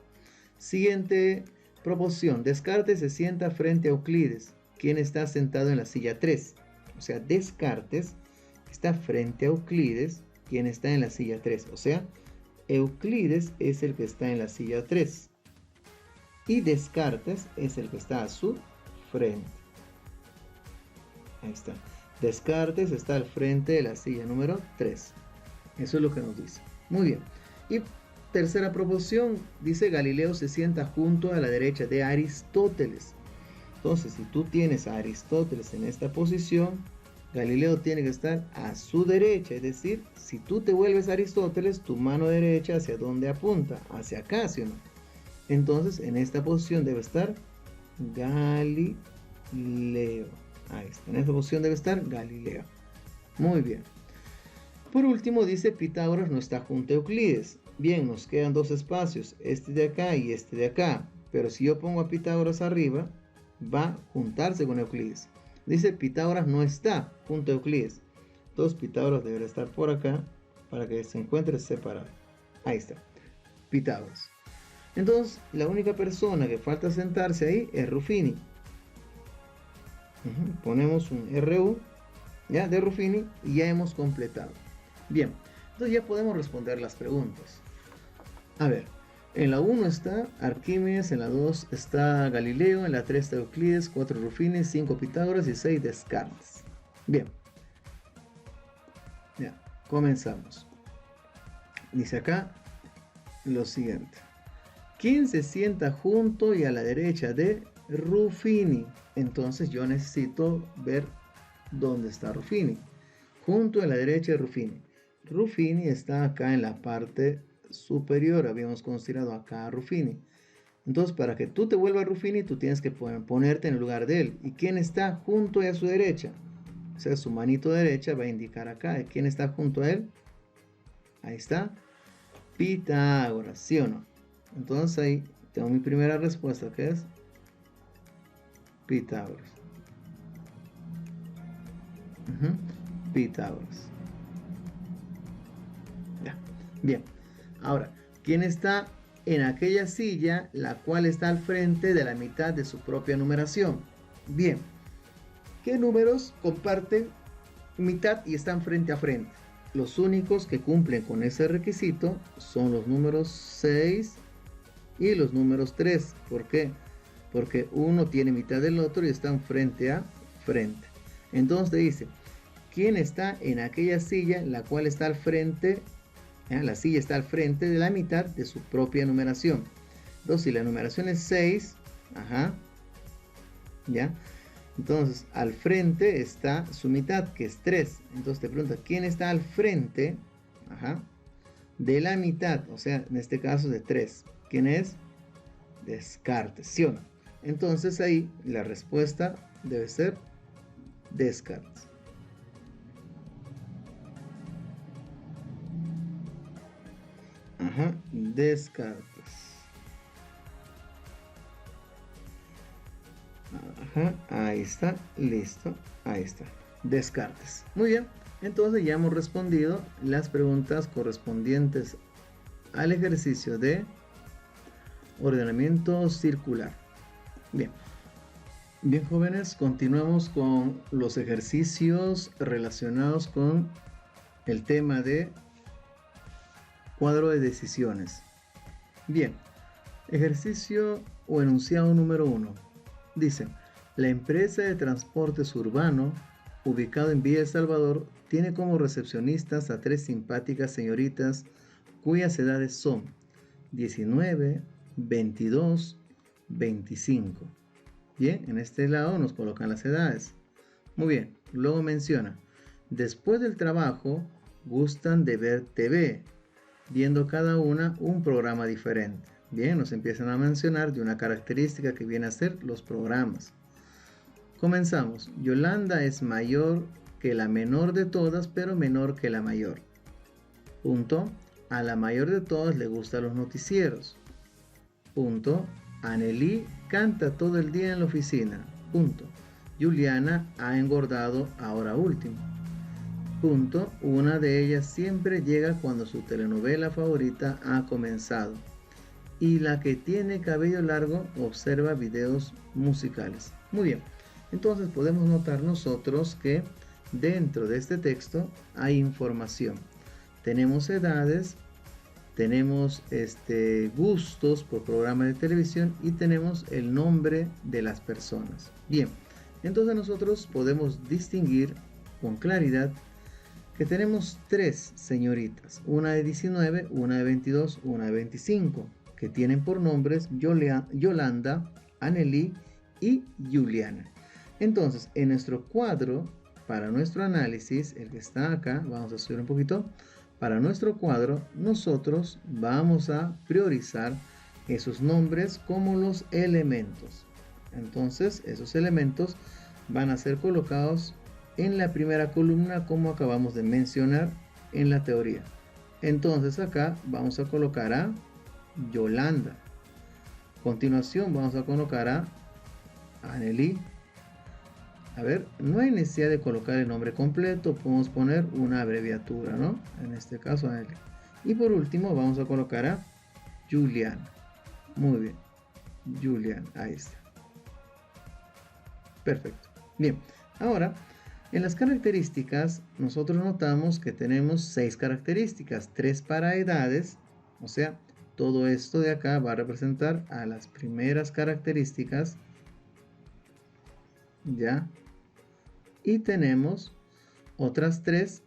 Siguiente proposición. Descartes se sienta frente a Euclides, quien está sentado en la silla 3. O sea, Descartes está frente a Euclides, quien está en la silla 3. O sea, Euclides es el que está en la silla 3 y Descartes es el que está a su frente. Ahí está. Descartes está al frente de la silla número 3. Eso es lo que nos dice. Muy bien. Y tercera proposición, dice Galileo se sienta junto a la derecha de Aristóteles. Entonces, si tú tienes a Aristóteles en esta posición, Galileo tiene que estar a su derecha. Es decir, si tú te vuelves a Aristóteles, tu mano derecha ¿hacia dónde apunta? Hacia acá, ¿sí o no? Entonces, en esta posición debe estar Galileo. Ahí está. En esta posición debe estar Galileo. Muy bien. Por último, dice Pitágoras no está junto a Euclides. Bien, nos quedan dos espacios, este de acá y este de acá. Pero si yo pongo a Pitágoras arriba, va a juntarse con Euclides. Dice Pitágoras no está junto a Euclides. Entonces Pitágoras deberá estar por acá para que se encuentre separado. Ahí está, Pitágoras. Entonces, la única persona que falta sentarse ahí es Ruffini. Ponemos un RU ¿ya? De Ruffini y ya hemos completado. Bien, entonces ya podemos responder las preguntas. A ver, en la 1 está Arquímedes, en la 2 está Galileo, en la 3 está Euclides, 4 Ruffini, 5 Pitágoras y 6 Descartes. Bien, ya, comenzamos. Dice acá lo siguiente. ¿Quién se sienta junto y a la derecha de Ruffini? Entonces yo necesito ver dónde está Ruffini. Junto a la derecha de Ruffini. Ruffini está acá en la parte superior. Habíamos considerado acá a Ruffini. Entonces, para que tú te vuelvas Ruffini, tú tienes que ponerte en el lugar de él. ¿Y quién está junto y a su derecha? O sea, su manito derecha va a indicar acá. ¿Quién está junto a él? Ahí está. Pitágoras, ¿sí o no? Entonces ahí tengo mi primera respuesta, que es Pitágoras. Pitágoras. Ya. Bien. Ahora, ¿quién está en aquella silla la cual está al frente de la mitad de su propia numeración? Bien. ¿Qué números comparten mitad y están frente a frente? Los únicos que cumplen con ese requisito son los números 6 y los números 3. ¿Por qué? Porque uno tiene mitad del otro y están frente a frente. Entonces te dice, ¿quién está en aquella silla la cual está al frente? La silla está al frente de la mitad de su propia numeración. Entonces, si la numeración es 6, ¿ya? Entonces, al frente está su mitad, que es 3. Entonces te pregunta, ¿quién está al frente? De la mitad, o sea, en este caso de 3. ¿Quién es? Descartes, ¿sí o no? Entonces ahí la respuesta debe ser Descartes. Descartes. Ahí está, listo, ahí está, Descartes. Muy bien, entonces ya hemos respondido las preguntas correspondientes al ejercicio de ordenamiento circular. Bien, bien jóvenes, continuamos con los ejercicios relacionados con el tema de cuadro de decisiones. Bien, ejercicio o enunciado número 1. Dice, la empresa de transportes urbano, ubicado en Villa El Salvador, tiene como recepcionistas a 3 simpáticas señoritas cuyas edades son 19, 22, 25. Bien, en este lado nos colocan las edades. Muy bien, luego menciona, después del trabajo gustan de ver TV, viendo cada una un programa diferente. Bien, nos empiezan a mencionar de una característica que viene a ser los programas. Comenzamos. Yolanda es mayor que la menor de todas, pero menor que la mayor. Punto. A la mayor de todas le gustan los noticieros. Punto. Anneli canta todo el día en la oficina. Punto. Juliana ha engordado ahora último. Punto. Una de ellas siempre llega cuando su telenovela favorita ha comenzado. Y la que tiene cabello largo observa videos musicales. Muy bien. Entonces podemos notar nosotros que dentro de este texto hay información. Tenemos edades, tenemos gustos por programa de televisión y tenemos el nombre de las personas. Bien, entonces nosotros podemos distinguir con claridad que tenemos tres señoritas, una de 19, una de 22, una de 25, que tienen por nombres Yolanda, Anneli y Juliana. Entonces, en nuestro cuadro, para nuestro análisis, el que está acá, vamos a subir un poquito, para nuestro cuadro, nosotros vamos a priorizar esos nombres como los elementos. Entonces, esos elementos van a ser colocados en la primera columna como acabamos de mencionar en la teoría. Entonces acá vamos a colocar a Yolanda. A continuación vamos a colocar a Anneli. A ver, no hay necesidad de colocar el nombre completo, podemos poner una abreviatura, ¿no? En este caso Anneli. Y por último vamos a colocar a Juliana. Muy bien, Juliana, ahí está. Perfecto. Bien, ahora en las características nosotros notamos que tenemos 6 características, 3 para edades, o sea, todo esto de acá va a representar a las primeras características, ¿ya? Y tenemos otras 3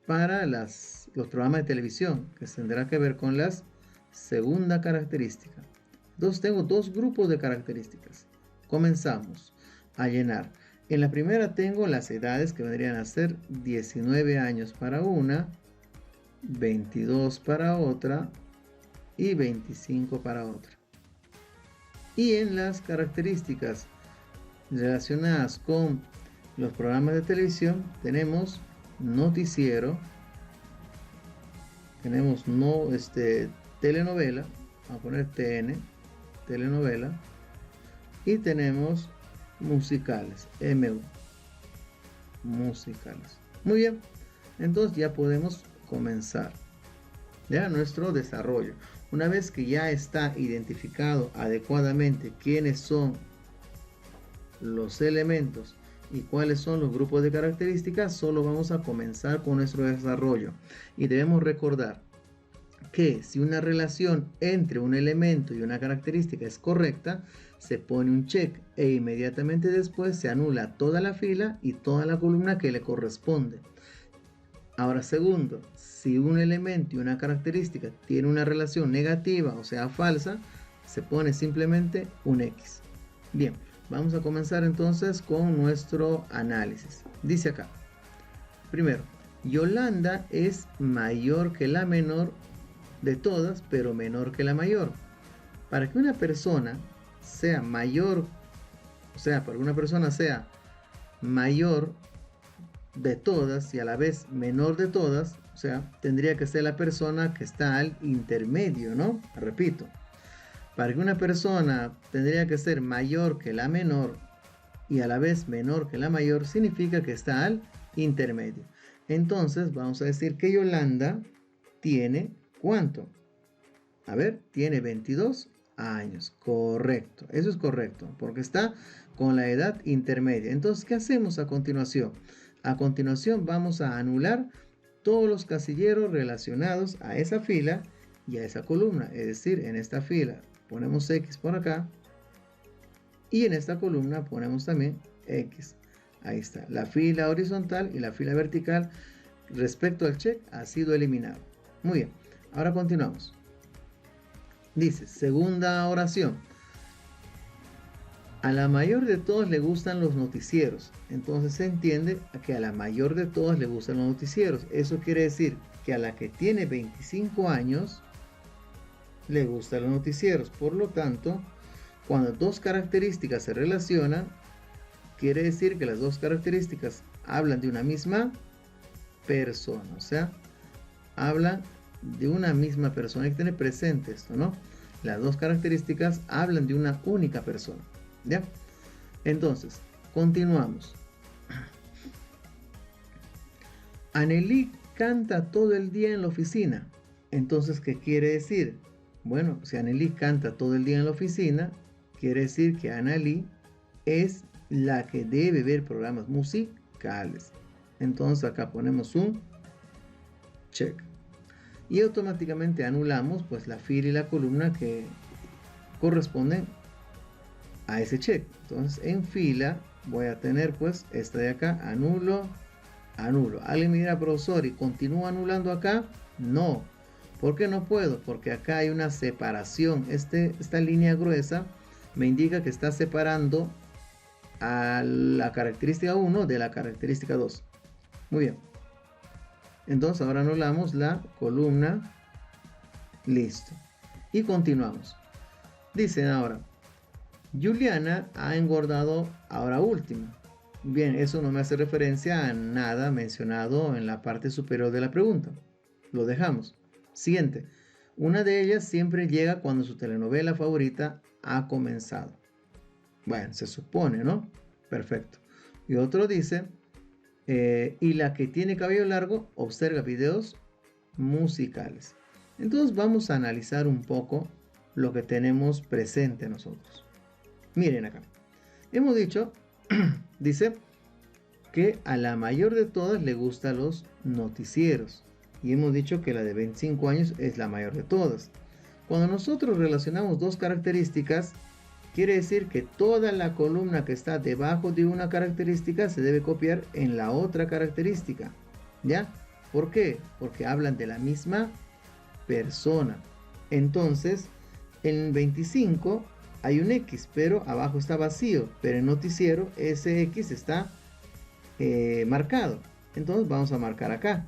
para los programas de televisión, que tendrá que ver con la segunda característica. Entonces tengo 2 grupos de características. Comenzamos a llenar. En la primera tengo las edades que vendrían a ser 19 años para una, 22 para otra y 25 para otra. Y en las características relacionadas con los programas de televisión tenemos noticiero, tenemos telenovela, vamos a poner TN, telenovela, y tenemos musicales, MU, musicales. Muy bien, entonces ya podemos comenzar ya nuestro desarrollo. Una vez que ya está identificado adecuadamente quiénes son los elementos y cuáles son los grupos de características, solo vamos a comenzar con nuestro desarrollo. Y debemos recordar que si una relación entre un elemento y una característica es correcta, se pone un check e inmediatamente después se anula toda la fila y toda la columna que le corresponde. Ahora, segundo, si un elemento y una característica tiene una relación negativa, o sea falsa, se pone simplemente un X. Bien, vamos a comenzar entonces con nuestro análisis. Dice acá, primero, Yolanda es mayor que la menor de todas, pero menor que la mayor. Para que una persona sea mayor, o sea, para que una persona sea mayor de todas y a la vez menor de todas, o sea, tendría que ser la persona que está al intermedio, ¿no? Repito, para que una persona tendría que ser mayor que la menor y a la vez menor que la mayor, significa que está al intermedio. Entonces, vamos a decir que Yolanda tiene, ¿cuánto? A ver, tiene 22 años. Correcto, eso es correcto, porque está con la edad intermedia. Entonces, ¿qué hacemos a continuación? A continuación vamos a anular todos los casilleros relacionados a esa fila y a esa columna. Es decir, en esta fila ponemos X por acá y en esta columna ponemos también X. Ahí está, la fila horizontal y la fila vertical respecto al check ha sido eliminado. Muy bien, ahora continuamos. Dice, segunda oración. A la mayor de todos le gustan los noticieros. Entonces se entiende que a la mayor de todas le gustan los noticieros. Eso quiere decir que a la que tiene 25 años le gustan los noticieros. Por lo tanto, cuando dos características se relacionan, quiere decir que las dos características hablan de una misma persona. O sea, hablan de una misma persona. Hay que tener presente esto, ¿no? Las dos características hablan de una única persona. ¿Ya? Entonces, continuamos. Anneli canta todo el día en la oficina. Entonces, ¿qué quiere decir? Bueno, si Anneli canta todo el día en la oficina, quiere decir que Anneli es la que debe ver programas musicales. Entonces, acá ponemos un check. Y automáticamente anulamos pues la fila y la columna que corresponden a ese check. Entonces en fila voy a tener pues esta de acá, anulo anulo. ¿Alguien me dirá, profesor, y continúo anulando acá? No. ¿Por qué no puedo? Porque acá hay una separación. Esta línea gruesa me indica que está separando a la característica 1 de la característica 2. Muy bien. Entonces ahora anulamos la columna. Listo. Y continuamos. Dicen ahora, Juliana ha engordado ahora último. Bien, eso no me hace referencia a nada mencionado en la parte superior de la pregunta. Lo dejamos. Siguiente. Una de ellas siempre llega cuando su telenovela favorita ha comenzado. Bueno, se supone, ¿no? Perfecto. Y otro dice, y la que tiene cabello largo observa videos musicales. Entonces vamos a analizar un poco lo que tenemos presente nosotros. Miren acá. Hemos dicho, dice, que a la mayor de todas le gustan los noticieros. Y hemos dicho que la de 25 años es la mayor de todas. Cuando nosotros relacionamos dos características, quiere decir que toda la columna que está debajo de una característica se debe copiar en la otra característica. ¿Ya? ¿Por qué? Porque hablan de la misma persona. Entonces, en 25 hay un X, pero abajo está vacío. Pero en noticiero ese X está marcado. Entonces vamos a marcar acá.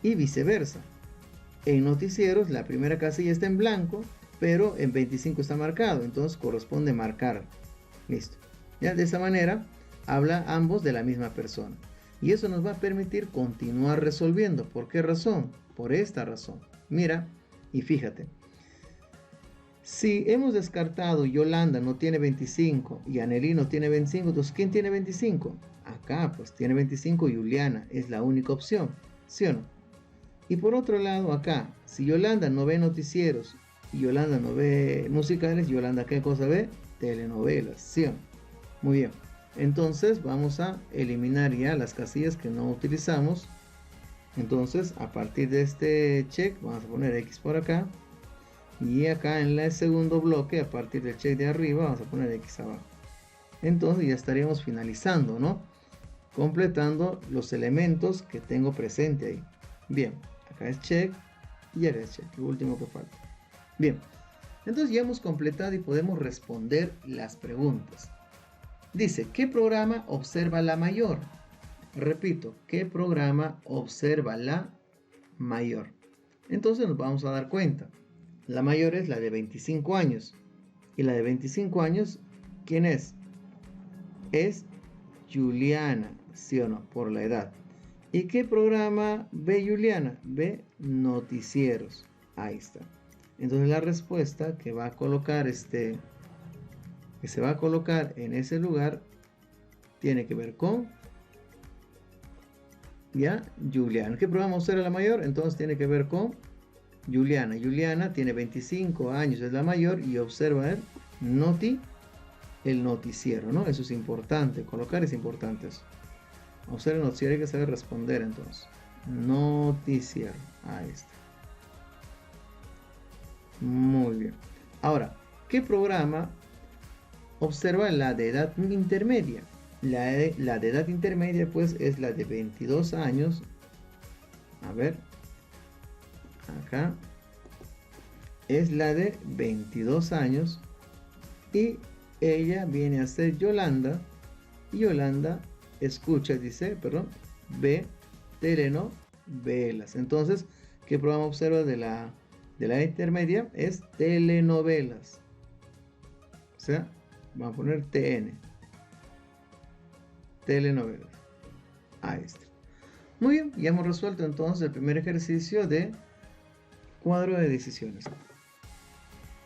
Y viceversa. En noticieros la primera casilla está en blanco, pero en 25 está marcado. Entonces corresponde marcar. Listo. Ya de esa manera habla ambos de la misma persona. Y eso nos va a permitir continuar resolviendo. ¿Por qué razón? Por esta razón. Mira y fíjate. Si hemos descartado Yolanda no tiene 25 y Anelí no tiene 25, entonces ¿quién tiene 25? Acá pues tiene 25 Juliana, es la única opción, ¿sí o no? Y por otro lado acá, si Yolanda no ve noticieros y Yolanda no ve musicales, Yolanda ¿qué cosa ve? Telenovelas, ¿sí o no? Muy bien, entonces vamos a eliminar ya las casillas que no utilizamos. Entonces a partir de este check vamos a poner X por acá. Y acá en el segundo bloque, a partir del check de arriba, vamos a poner X abajo. Entonces ya estaríamos finalizando, ¿no? Completando los elementos que tengo presente ahí. Bien, acá es check y acá es check, lo último que falta. Bien, entonces ya hemos completado y podemos responder las preguntas. Dice, ¿qué programa observa la mayor? Repito, ¿qué programa observa la mayor? Entonces nos vamos a dar cuenta. La mayor es la de 25 años. Y la de 25 años, ¿quién es? Es Juliana, ¿sí o no? Por la edad. ¿Y qué programa ve Juliana? Ve noticieros. Ahí está. Entonces la respuesta que va a colocar que se va a colocar en ese lugar tiene que ver con ya Juliana. ¿Qué programa observa la mayor? Entonces tiene que ver con Juliana. Juliana tiene 25 años, es la mayor y observa el noticiero, ¿no? Eso es importante, colocar es importante eso. Observa el noticiero, hay que saber responder entonces. Noticiero, ahí está. Muy bien. Ahora, ¿qué programa observa la de edad intermedia? La de edad intermedia pues es la de 22 años. A ver. Acá. Es la de 22 años. Y ella viene a ser Yolanda. Y Yolanda escucha, dice, perdón, ve telenovelas. Entonces, ¿qué programa observa de la intermedia? Es telenovelas. O sea, vamos a poner TN. Telenovelas. Ahí está. Muy bien, ya hemos resuelto entonces el primer ejercicio de cuadro de decisiones.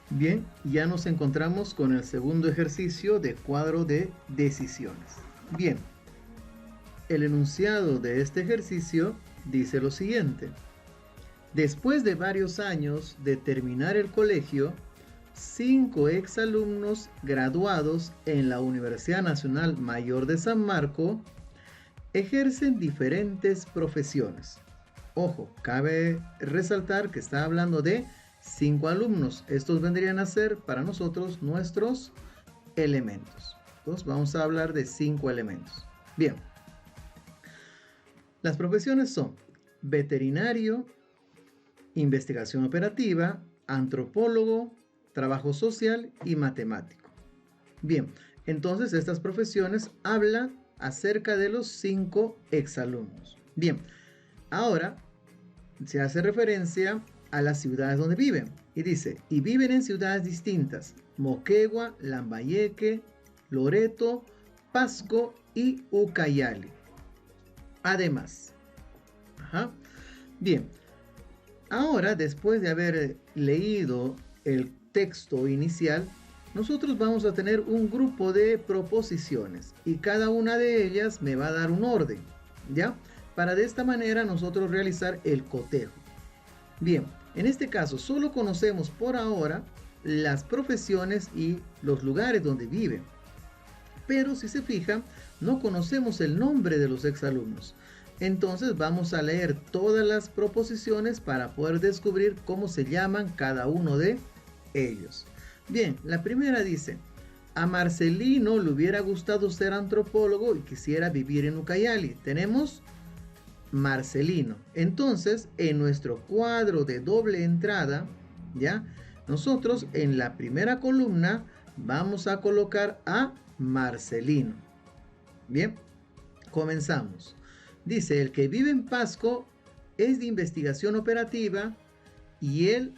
Bien, ya nos encontramos con el segundo ejercicio de cuadro de decisiones. Bien, el enunciado de este ejercicio dice lo siguiente. Después de varios años de terminar el colegio, 5 exalumnos graduados en la Universidad Nacional Mayor de San Marcos ejercen diferentes profesiones. Ojo, cabe resaltar que está hablando de 5 alumnos. Estos vendrían a ser para nosotros nuestros elementos. Entonces vamos a hablar de 5 elementos. Bien. Las profesiones son veterinario, investigación operativa, antropólogo, trabajo social y matemático. Bien, entonces estas profesiones hablan acerca de los 5 exalumnos. Bien, ahora se hace referencia a las ciudades donde viven. Y dice, y viven en ciudades distintas: Moquegua, Lambayeque, Loreto, Pasco y Ucayali. Además, bien, ahora después de haber leído el texto inicial, nosotros vamos a tener un grupo de proposiciones y cada una de ellas me va a dar un orden, ¿ya? Para de esta manera nosotros realizar el cotejo. Bien, en este caso solo conocemos por ahora las profesiones y los lugares donde viven. Pero si se fijan, no conocemos el nombre de los exalumnos. Entonces vamos a leer todas las proposiciones para poder descubrir cómo se llaman cada uno de ellos. Bien, la primera dice: a Marcelino le hubiera gustado ser antropólogo y quisiera vivir en Ucayali. Tenemos Marcelino. Entonces, en nuestro cuadro de doble entrada, ¿ya? Nosotros en la primera columna vamos a colocar a Marcelino. Bien, comenzamos. Dice, el que vive en Pasco es de investigación operativa y el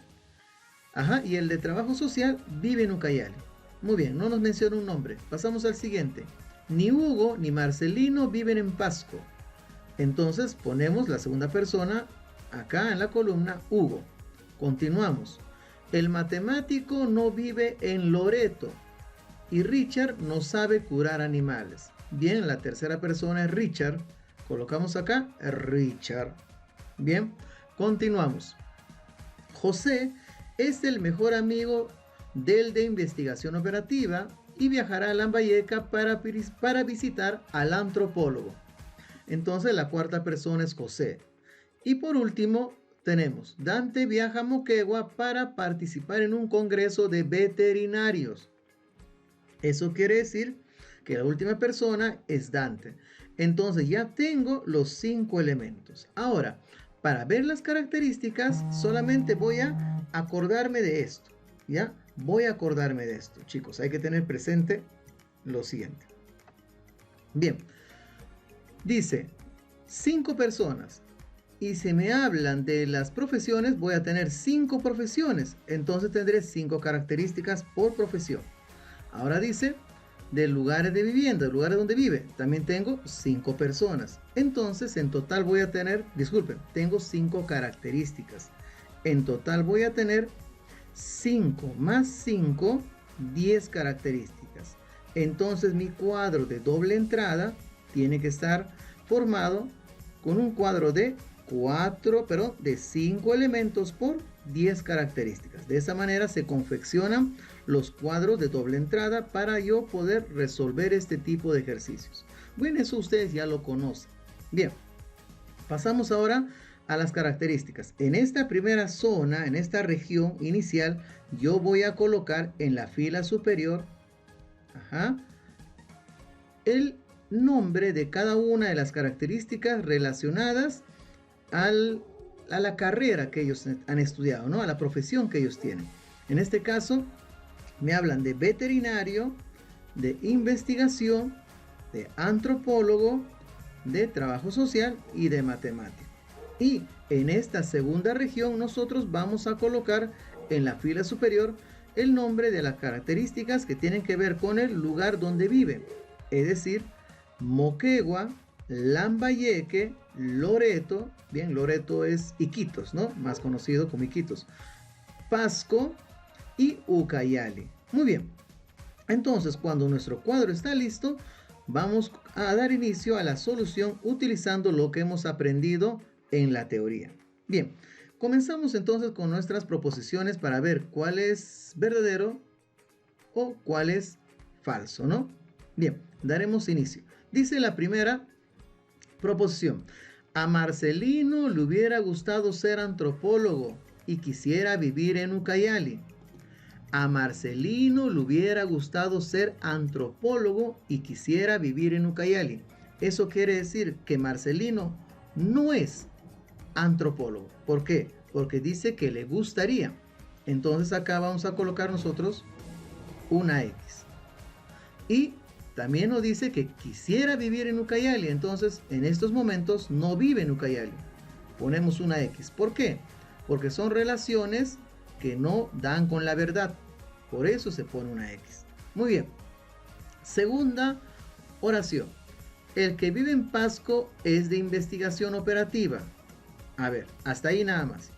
de trabajo social vive en Ucayali. Muy bien, no nos menciona un nombre. Pasamos al siguiente. Ni Hugo ni Marcelino viven en Pasco. Entonces ponemos la segunda persona acá en la columna Hugo. Continuamos. El matemático no vive en Loreto y Richard no sabe curar animales. Bien, la tercera persona es Richard. Colocamos acá Richard. Bien, continuamos. José es el mejor amigo del de investigación operativa y viajará a Lambayeque para visitar al antropólogo. Entonces la cuarta persona es José. Y por último tenemos, Dante viaja a Moquegua para participar en un congreso de veterinarios. Eso quiere decir que la última persona es Dante. Entonces ya tengo los 5 elementos. Ahora, para ver las características, solamente voy a acordarme de esto. ¿Ya? Voy a acordarme de esto. Chicos, hay que tener presente lo siguiente. Bien. Dice, 5 personas. Y si me hablan de las profesiones, voy a tener 5 profesiones. Entonces tendré 5 características por profesión. Ahora dice, de lugares de vivienda, de lugares donde vive, también tengo 5 personas. Entonces en total voy a tener, tengo 5 características. En total voy a tener 5 más 5, 10 características. Entonces mi cuadro de doble entrada tiene que estar formado con un cuadro de 5 elementos por 10 características. De esa manera se confeccionan los cuadros de doble entrada para yo poder resolver este tipo de ejercicios. Bueno, eso ustedes ya lo conocen. Bien, pasamos ahora a las características. En esta primera zona, en esta región inicial, yo voy a colocar en la fila superior el nombre de cada una de las características relacionadas a la carrera que ellos han estudiado, ¿no? A la profesión que ellos tienen. En este caso, me hablan de veterinario, de investigación, de antropólogo, de trabajo social y de matemático. Y en esta segunda región nosotros vamos a colocar en la fila superior el nombre de las características que tienen que ver con el lugar donde viven. Es decir, Moquegua, Lambayeque, Loreto, bien, Loreto es Iquitos, ¿no? Más conocido como Iquitos, Pasco y Ucayali. Muy bien, entonces cuando nuestro cuadro está listo, vamos a dar inicio a la solución utilizando lo que hemos aprendido en la teoría. Bien, comenzamos entonces con nuestras proposiciones para ver cuál es verdadero o cuál es falso, ¿no? Bien, daremos inicio. Dice la primera proposición: a Marcelino le hubiera gustado ser antropólogo y quisiera vivir en Ucayali. A Marcelino le hubiera gustado ser antropólogo y quisiera vivir en Ucayali. Eso quiere decir que Marcelino no es antropólogo. ¿Por qué? Porque dice que le gustaría. Entonces acá vamos a colocar nosotros una X. Y también nos dice que quisiera vivir en Ucayali. Entonces en estos momentos no vive en Ucayali. Ponemos una X. ¿Por qué? Porque son relaciones que no dan con la verdad. Por eso se pone una X. Muy bien. Segunda oración. El que vive en Pasco es de investigación operativa. A ver, hasta ahí nada más.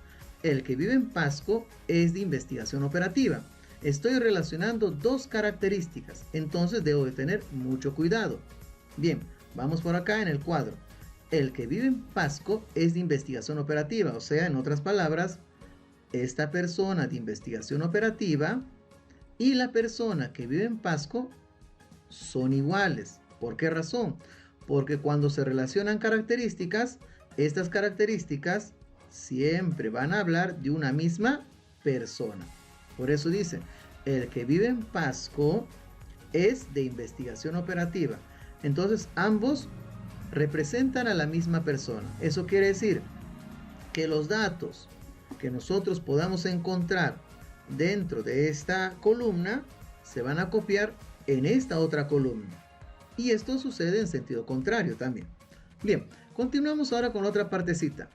El que vive en Pasco es de investigación operativa. Estoy relacionando dos características, entonces debo de tener mucho cuidado. Bien, vamos por acá en el cuadro. El que vive en Pasco es de investigación operativa, o sea, en otras palabras, esta persona de investigación operativa y la persona que vive en Pasco son iguales. ¿Por qué razón? Porque cuando se relacionan características, estas características siempre van a hablar de una misma persona. Por eso dice, el que vive en Pasco es de investigación operativa. Entonces ambos representan a la misma persona. Eso quiere decir que los datos que nosotros podamos encontrar dentro de esta columna se van a copiar en esta otra columna. Y esto sucede en sentido contrario también. Bien, continuamos ahora con la otra partecita.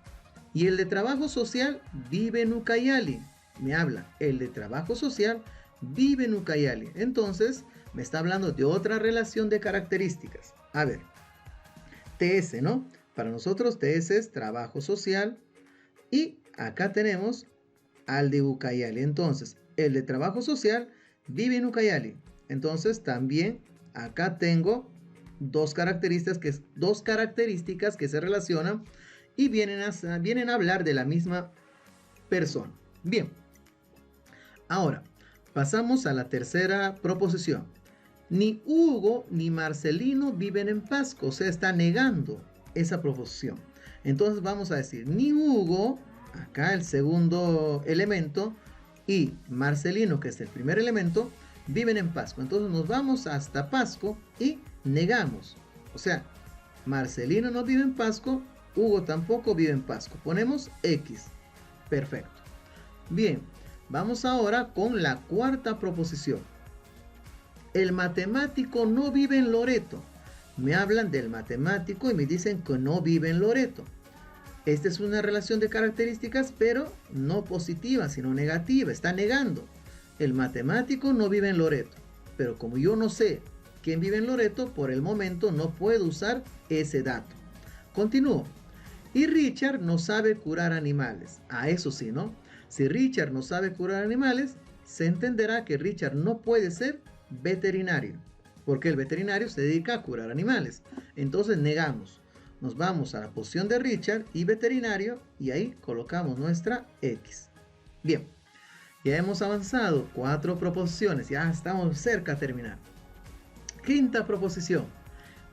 Y el de trabajo social vive en Ucayali. Me habla, el de trabajo social vive en Ucayali. Entonces, me está hablando de otra relación de características. A ver, TS, ¿no? Para nosotros TS es trabajo social. Y acá tenemos al de Ucayali. Entonces, el de trabajo social vive en Ucayali. Entonces, también acá tengo dos características que se relacionan y vienen a hablar de la misma persona. Bien, ahora pasamos a la tercera proposición. Ni Hugo ni Marcelino viven en Pasco, o sea, está negando esa proposición. Entonces vamos a decir, ni Hugo, acá el segundo elemento, y Marcelino, que es el primer elemento, viven en Pasco. Entonces nos vamos hasta Pasco y negamos. O sea, Marcelino no vive en Pasco, Hugo tampoco vive en Pasco. Ponemos X. Perfecto. Bien, vamos ahora con la cuarta proposición. El matemático no vive en Loreto. Me hablan del matemático y me dicen que no vive en Loreto. Esta es una relación de características, pero no positiva, sino negativa. Está negando. El matemático no vive en Loreto. Pero como yo no sé quién vive en Loreto, por el momento no puedo usar ese dato. Continúo. Y Richard no sabe curar animales. Eso sí, ¿no? Si Richard no sabe curar animales, se entenderá que Richard no puede ser veterinario. Porque el veterinario se dedica a curar animales. Entonces negamos. Nos vamos a la posición de Richard y veterinario y ahí colocamos nuestra X. Bien, ya hemos avanzado 4 proposiciones, ya estamos cerca de terminar. Quinta proposición.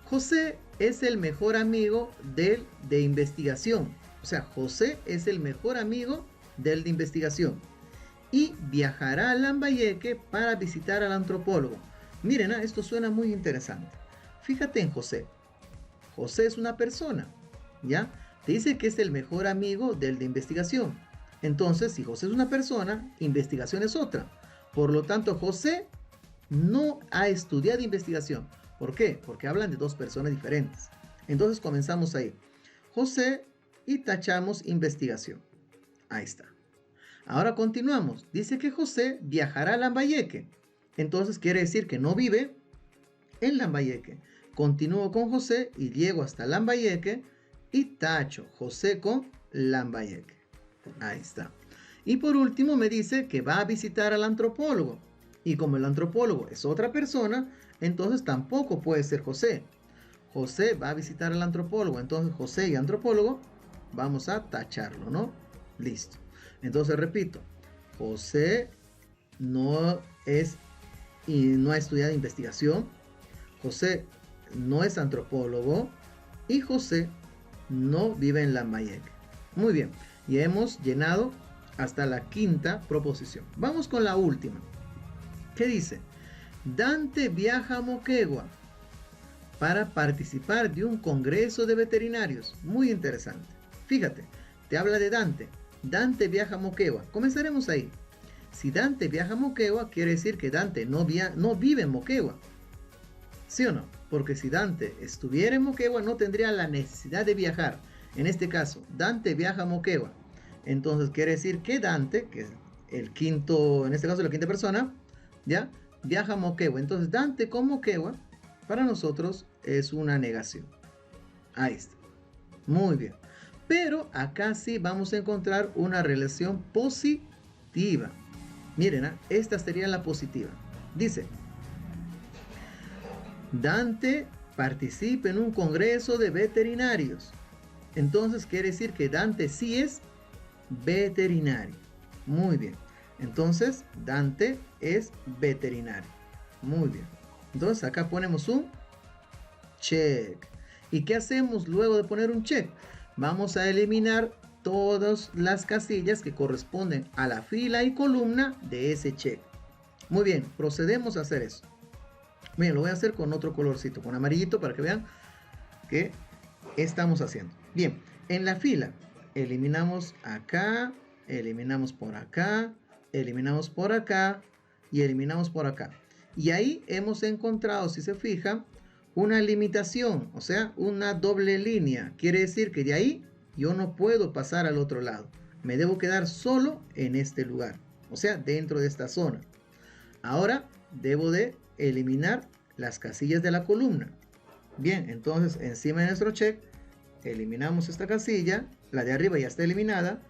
José es el mejor amigo del de investigación. O sea, José es el mejor amigo del de investigación. Y viajará a Lambayeque para visitar al antropólogo. Miren, esto suena muy interesante. Fíjate en José. José es una persona, ¿ya? Te dice que es el mejor amigo del de investigación. Entonces, si José es una persona, investigación es otra. Por lo tanto, José no ha estudiado investigación. ¿Por qué? Porque hablan de dos personas diferentes. Entonces comenzamos ahí. José y tachamos investigación. Ahí está. Ahora continuamos. Dice que José viajará a Lambayeque. Entonces quiere decir que no vive en Lambayeque. Continúo con José y llego hasta Lambayeque y tacho José con Lambayeque. Ahí está. Y por último me dice que va a visitar al antropólogo. Y como el antropólogo es otra persona, entonces tampoco puede ser José. José va a visitar al antropólogo. Entonces José y antropólogo vamos a tacharlo, ¿no? Listo. Entonces repito. José no es y no ha estudiado investigación. José no es antropólogo. Y José no vive en Lambayeque. Muy bien. Y hemos llenado hasta la quinta proposición. Vamos con la última. ¿Qué dice? Dante viaja a Moquegua. para participar de un congreso de veterinarios. Muy interesante. Fíjate, te habla de Dante. Dante viaja a Moquegua. Comenzaremos ahí. Si Dante viaja a Moquegua, quiere decir que Dante no vive en Moquegua. ¿Sí o no? Porque si Dante estuviera en Moquegua, no tendría la necesidad de viajar. En este caso, Dante viaja a Moquegua. Entonces quiere decir que Dante, que es el quinto, en este caso la quinta persona, ¿ya? Viaja a Moquegua. Entonces Dante con Moquegua, para nosotros es una negación. Ahí está. Muy bien. Pero acá sí vamos a encontrar una relación positiva. Miren, esta sería la positiva. Dice, Dante participa en un congreso de veterinarios. Entonces quiere decir que Dante sí es veterinario. Muy bien. Entonces Dante es veterinario. Muy bien. Entonces acá ponemos un check. ¿Y qué hacemos luego de poner un check? Vamos a eliminar todas las casillas que corresponden a la fila y columna de ese check. Muy bien, procedemos a hacer eso. Bien, lo voy a hacer con otro colorcito, con amarillito, para que vean qué estamos haciendo. Bien, en la fila eliminamos acá, eliminamos por acá, eliminamos por acá y eliminamos por acá. Y ahí hemos encontrado, si se fijan, una limitación, o sea, una doble línea. Quiere decir que de ahí yo no puedo pasar al otro lado. Me debo quedar solo en este lugar, o sea, dentro de esta zona. Ahora debo de eliminar las casillas de la columna. Bien, entonces encima de nuestro check eliminamos esta casilla, la de arriba ya está eliminada,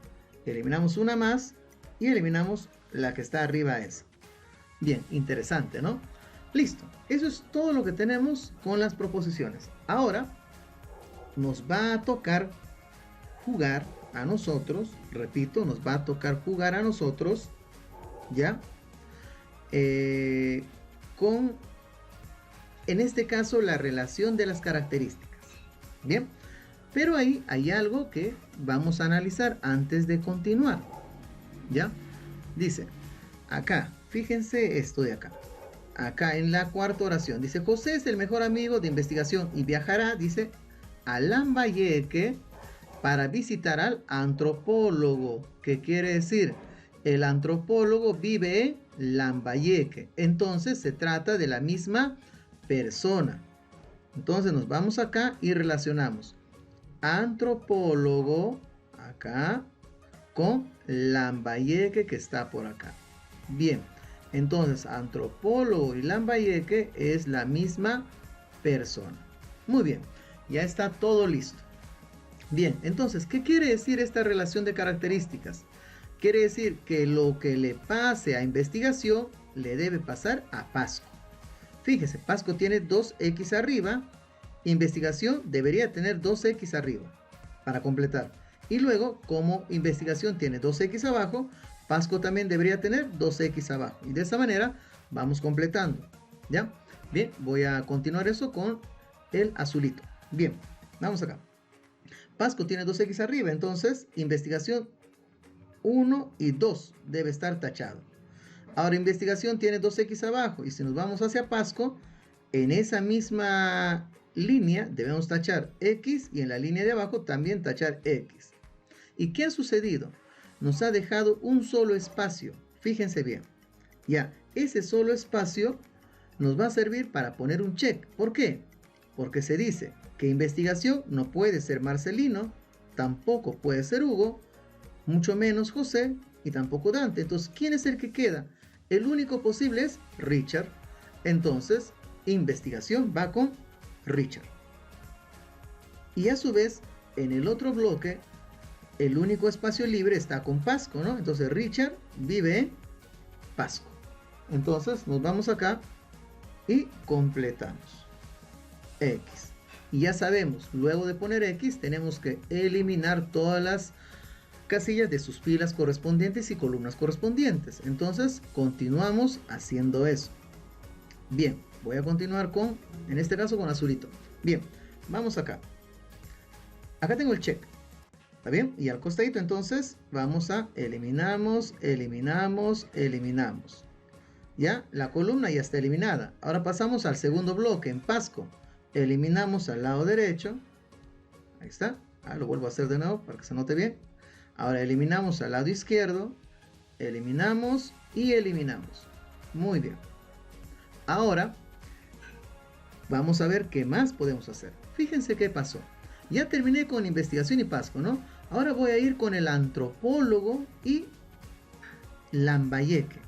eliminamos una más y eliminamos la que está arriba esa. Bien, interesante, ¿no? Listo, eso es todo lo que tenemos con las proposiciones. Ahora nos va a tocar jugar a nosotros, repito, nos va a tocar jugar a nosotros, ¿ya? Con, en este caso, la relación de las características. Bien, pero ahí hay algo que vamos a analizar antes de continuar, ¿ya? Dice, acá, fíjense esto de acá. Acá en la cuarta oración, dice, José es el mejor amigo de investigación y viajará, dice, a Lambayeque para visitar al antropólogo. ¿Qué quiere decir? El antropólogo vive en Lambayeque. Entonces se trata de la misma persona. Entonces nos vamos acá y relacionamos antropólogo acá con Lambayeque, que está por acá. Bien, entonces antropólogo y Lambayeque es la misma persona. Muy bien, ya está todo listo. Bien, entonces, ¿qué quiere decir esta relación de características? Quiere decir que lo que le pase a investigación le debe pasar a Pasco. Fíjese, Pasco tiene 2x arriba, investigación debería tener 2x arriba para completar. Y luego, como investigación tiene 2x abajo, Pasco también debería tener 2x abajo. Y de esa manera vamos completando. ¿Ya? Bien, voy a continuar eso con el azulito. Bien, vamos acá. Pasco tiene 2x arriba, entonces investigación 1 y 2 debe estar tachado. Ahora investigación tiene 2x abajo y si nos vamos hacia Pasco, en esa misma línea debemos tachar X y en la línea de abajo también tachar X. ¿Y qué ha sucedido? Nos ha dejado un solo espacio, fíjense bien. Ya, ese solo espacio nos va a servir para poner un check. ¿Por qué? Porque se dice que investigación no puede ser Marcelino, tampoco puede ser Hugo, mucho menos José y tampoco Dante. Entonces, ¿quién es el que queda? El único posible es Richard. Entonces, investigación va con Richard. Y a su vez, en el otro bloque, el único espacio libre está con Pasco, ¿no? Entonces, Richard vive en Pasco. Entonces, nos vamos acá y completamos. X. Y ya sabemos, luego de poner X, tenemos que eliminar todas las casillas de sus filas correspondientes y columnas correspondientes. Entonces, continuamos haciendo eso. Bien, voy a continuar con, en este caso, con azulito. Bien, vamos acá. Acá tengo el check. ¿Está bien? Y al costadito, entonces, vamos a eliminamos. ¿Ya? La columna ya está eliminada. Ahora pasamos al segundo bloque, en Pasco. eliminamos al lado derecho, ahí está, lo vuelvo a hacer de nuevo para que se note bien. Ahora eliminamos al lado izquierdo, eliminamos y eliminamos. Muy bien. Ahora vamos a ver qué más podemos hacer. Fíjense qué pasó. Ya terminé con investigación y Pasco, ¿no? Ahora voy a ir con el antropólogo y Lambayeque.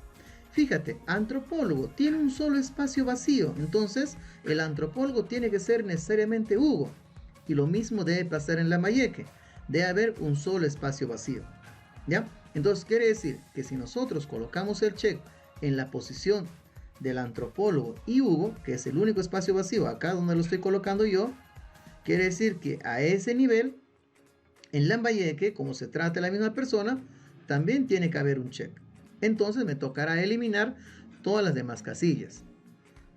Fíjate, antropólogo tiene un solo espacio vacío, entonces el antropólogo tiene que ser necesariamente Hugo. Y lo mismo debe pasar en Lambayeque. Debe haber un solo espacio vacío. ¿Ya? Entonces quiere decir que si nosotros colocamos el check en la posición del antropólogo y Hugo, que es el único espacio vacío acá donde lo estoy colocando yo, quiere decir que a ese nivel, en Lambayeque, como se trata de la misma persona, también tiene que haber un check. Entonces me tocará eliminar todas las demás casillas.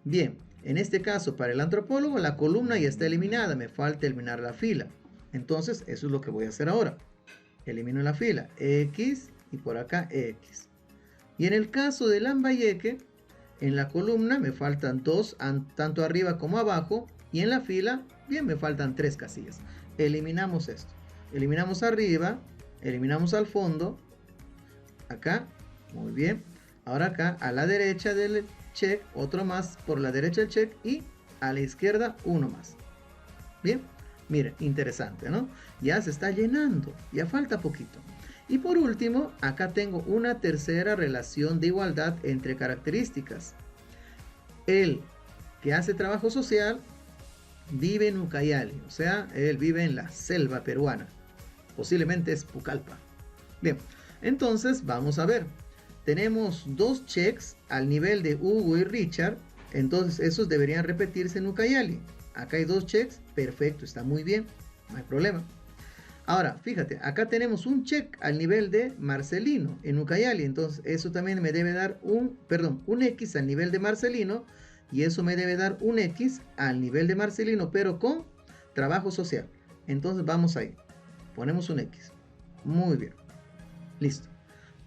Bien, en este caso para el antropólogo la columna ya está eliminada, me falta eliminar la fila. Entonces eso es lo que voy a hacer ahora. Elimino la fila X y por acá X. Y en el caso de Lambayeque, en la columna me faltan 2, tanto arriba como abajo. Y en la fila, bien, me faltan 3 casillas. Eliminamos esto. Eliminamos arriba, eliminamos al fondo. Acá, muy bien. Ahora acá, a la derecha del check, otro más por la derecha del check. Y a la izquierda, uno más. Bien, miren, interesante, ¿no? Ya se está llenando, ya falta poquito. Y por último, acá tengo una tercera relación de igualdad entre características. El que hace trabajo social vive en Ucayali, o sea, él vive en la selva peruana. Posiblemente es Pucallpa. Bien, entonces vamos a ver. Tenemos 2 checks al nivel de Hugo y Richard, entonces esos deberían repetirse en Ucayali. Acá hay 2 checks, perfecto, está muy bien, no hay problema. Ahora, fíjate, acá tenemos un check al nivel de Marcelino en Ucayali, entonces eso también me debe dar un X al nivel de Marcelino, y eso me debe dar un X al nivel de Marcelino, pero con trabajo social. Entonces vamos ahí, ponemos un X. Muy bien, listo.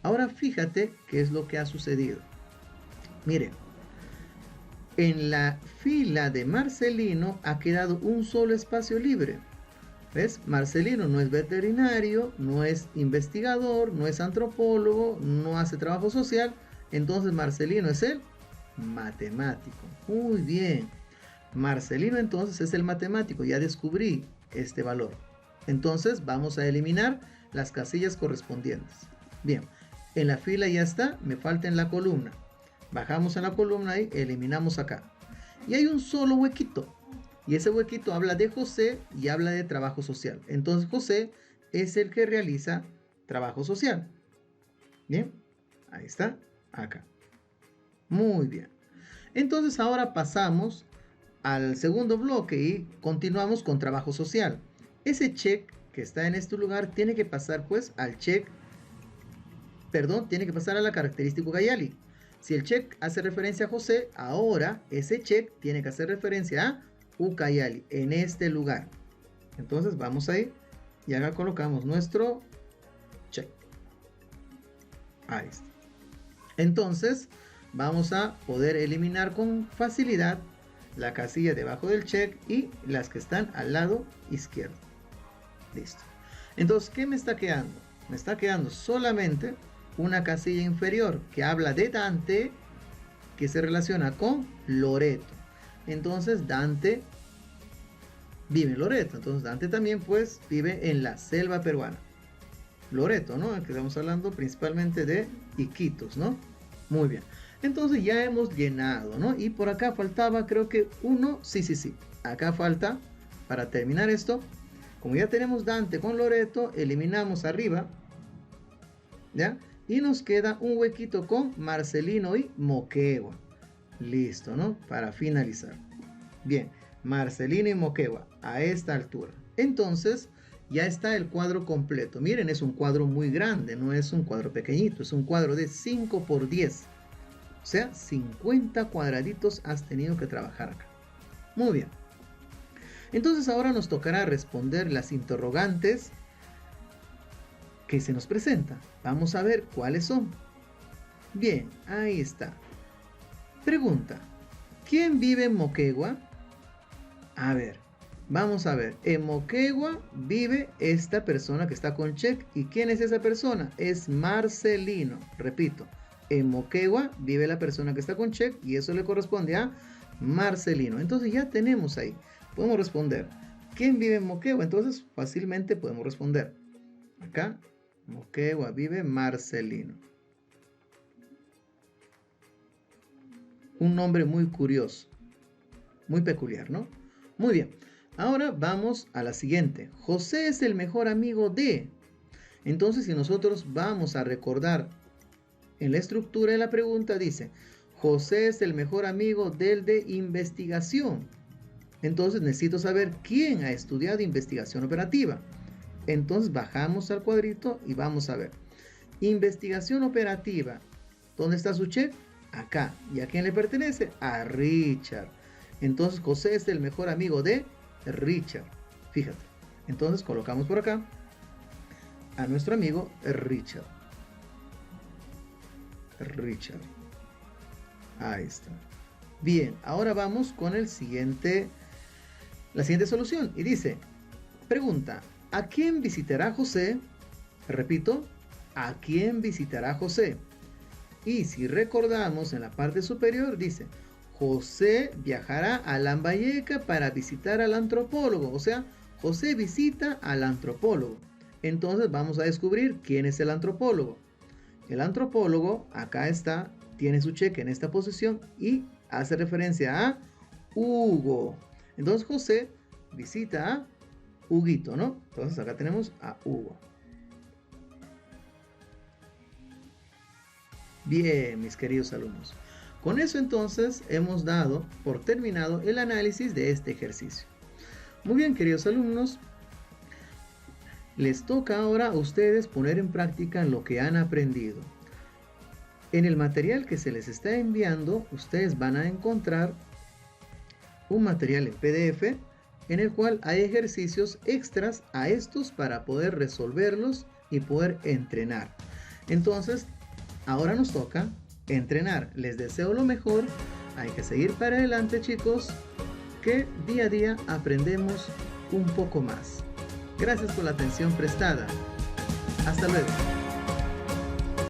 Ahora fíjate qué es lo que ha sucedido. Miren, en la fila de Marcelino ha quedado un solo espacio libre. ¿Ves? Marcelino no es veterinario, no es investigador, no es antropólogo, no hace trabajo social. Entonces Marcelino es el matemático. Muy bien. Marcelino entonces es el matemático. Ya descubrí este valor. Entonces vamos a eliminar las casillas correspondientes. Bien. En la fila ya está. Me falta en la columna. Bajamos en la columna y eliminamos acá. Y hay un solo huequito. Y ese huequito habla de José y habla de trabajo social. Entonces José es el que realiza trabajo social. Bien, ahí está, acá. Muy bien. Entonces ahora pasamos al segundo bloque y continuamos con trabajo social. Ese check que está en este lugar tiene que pasar pues al check, tiene que pasar a la característica Ucayali. Si el check hace referencia a José, ahora ese check tiene que hacer referencia a Ucayali, en este lugar. Entonces vamos a ir y acá colocamos nuestro check. Ahí está. Entonces vamos a poder eliminar con facilidad la casilla debajo del check y las que están al lado izquierdo. Listo. Entonces, ¿qué me está quedando? Me está quedando solamente una casilla inferior que habla de Dante, que se relaciona con Loreto. Entonces Dante vive en Loreto. Entonces Dante también pues vive en la selva peruana. Loreto, ¿no? Aquí estamos hablando principalmente de Iquitos, ¿no? Muy bien. Entonces ya hemos llenado, ¿no? Y por acá faltaba creo que uno. Sí. Acá falta, para terminar esto, como ya tenemos Dante con Loreto, eliminamos arriba, ¿ya? Y nos queda un huequito con Marcelino y Moquegua. Listo, ¿no? Para finalizar. Bien, Marcelino y Moquegua a esta altura. Entonces ya está el cuadro completo. Miren, es un cuadro muy grande, no es un cuadro pequeñito, es un cuadro de 5 por 10. O sea, 50 cuadraditos has tenido que trabajar acá. Muy bien. Entonces ahora nos tocará responder las interrogantes que se nos presentan. Vamos a ver cuáles son. Bien, ahí está. Pregunta: ¿quién vive en Moquegua? A ver, vamos a ver. En Moquegua vive esta persona que está con check. ¿Y quién es esa persona? Es Marcelino. Repito, en Moquegua vive la persona que está con check y eso le corresponde a Marcelino. Entonces ya tenemos ahí. Podemos responder. ¿Quién vive en Moquegua? Entonces fácilmente podemos responder. Acá, Moquegua vive Marcelino. Un nombre muy curioso. Muy peculiar, ¿no? Muy bien. Ahora vamos a la siguiente. José es el mejor amigo de. Entonces, si nosotros vamos a recordar en la estructura de la pregunta, dice, José es el mejor amigo del de investigación. Entonces, necesito saber quién ha estudiado investigación operativa. Entonces, bajamos al cuadrito y vamos a ver. Investigación operativa. ¿Dónde está su check? Acá. ¿Y a quién le pertenece? A Richard. Entonces, José es el mejor amigo de Richard. Fíjate. Entonces, colocamos por acá a nuestro amigo Richard. Richard. Ahí está. Bien, ahora vamos con la siguiente solución. Y dice, pregunta, ¿a quién visitará José? Repito, ¿a quién visitará José? Y si recordamos en la parte superior dice, José viajará a Lambayeque para visitar al antropólogo. O sea, José visita al antropólogo. Entonces vamos a descubrir quién es el antropólogo. El antropólogo, acá está, tiene su cheque en esta posición y hace referencia a Hugo. Entonces José visita a Huguito, ¿no? Entonces acá tenemos a Hugo. Bien, mis queridos alumnos. Con eso entonces hemos dado por terminado el análisis de este ejercicio. Muy bien, queridos alumnos. Les toca ahora a ustedes poner en práctica lo que han aprendido. En el material que se les está enviando, ustedes van a encontrar un material en PDF en el cual hay ejercicios extras a estos para poder resolverlos y poder entrenar. Entonces, ahora nos toca entrenar. Les deseo lo mejor. Hay que seguir para adelante, chicos, que día a día aprendemos un poco más. Gracias por la atención prestada. Hasta luego.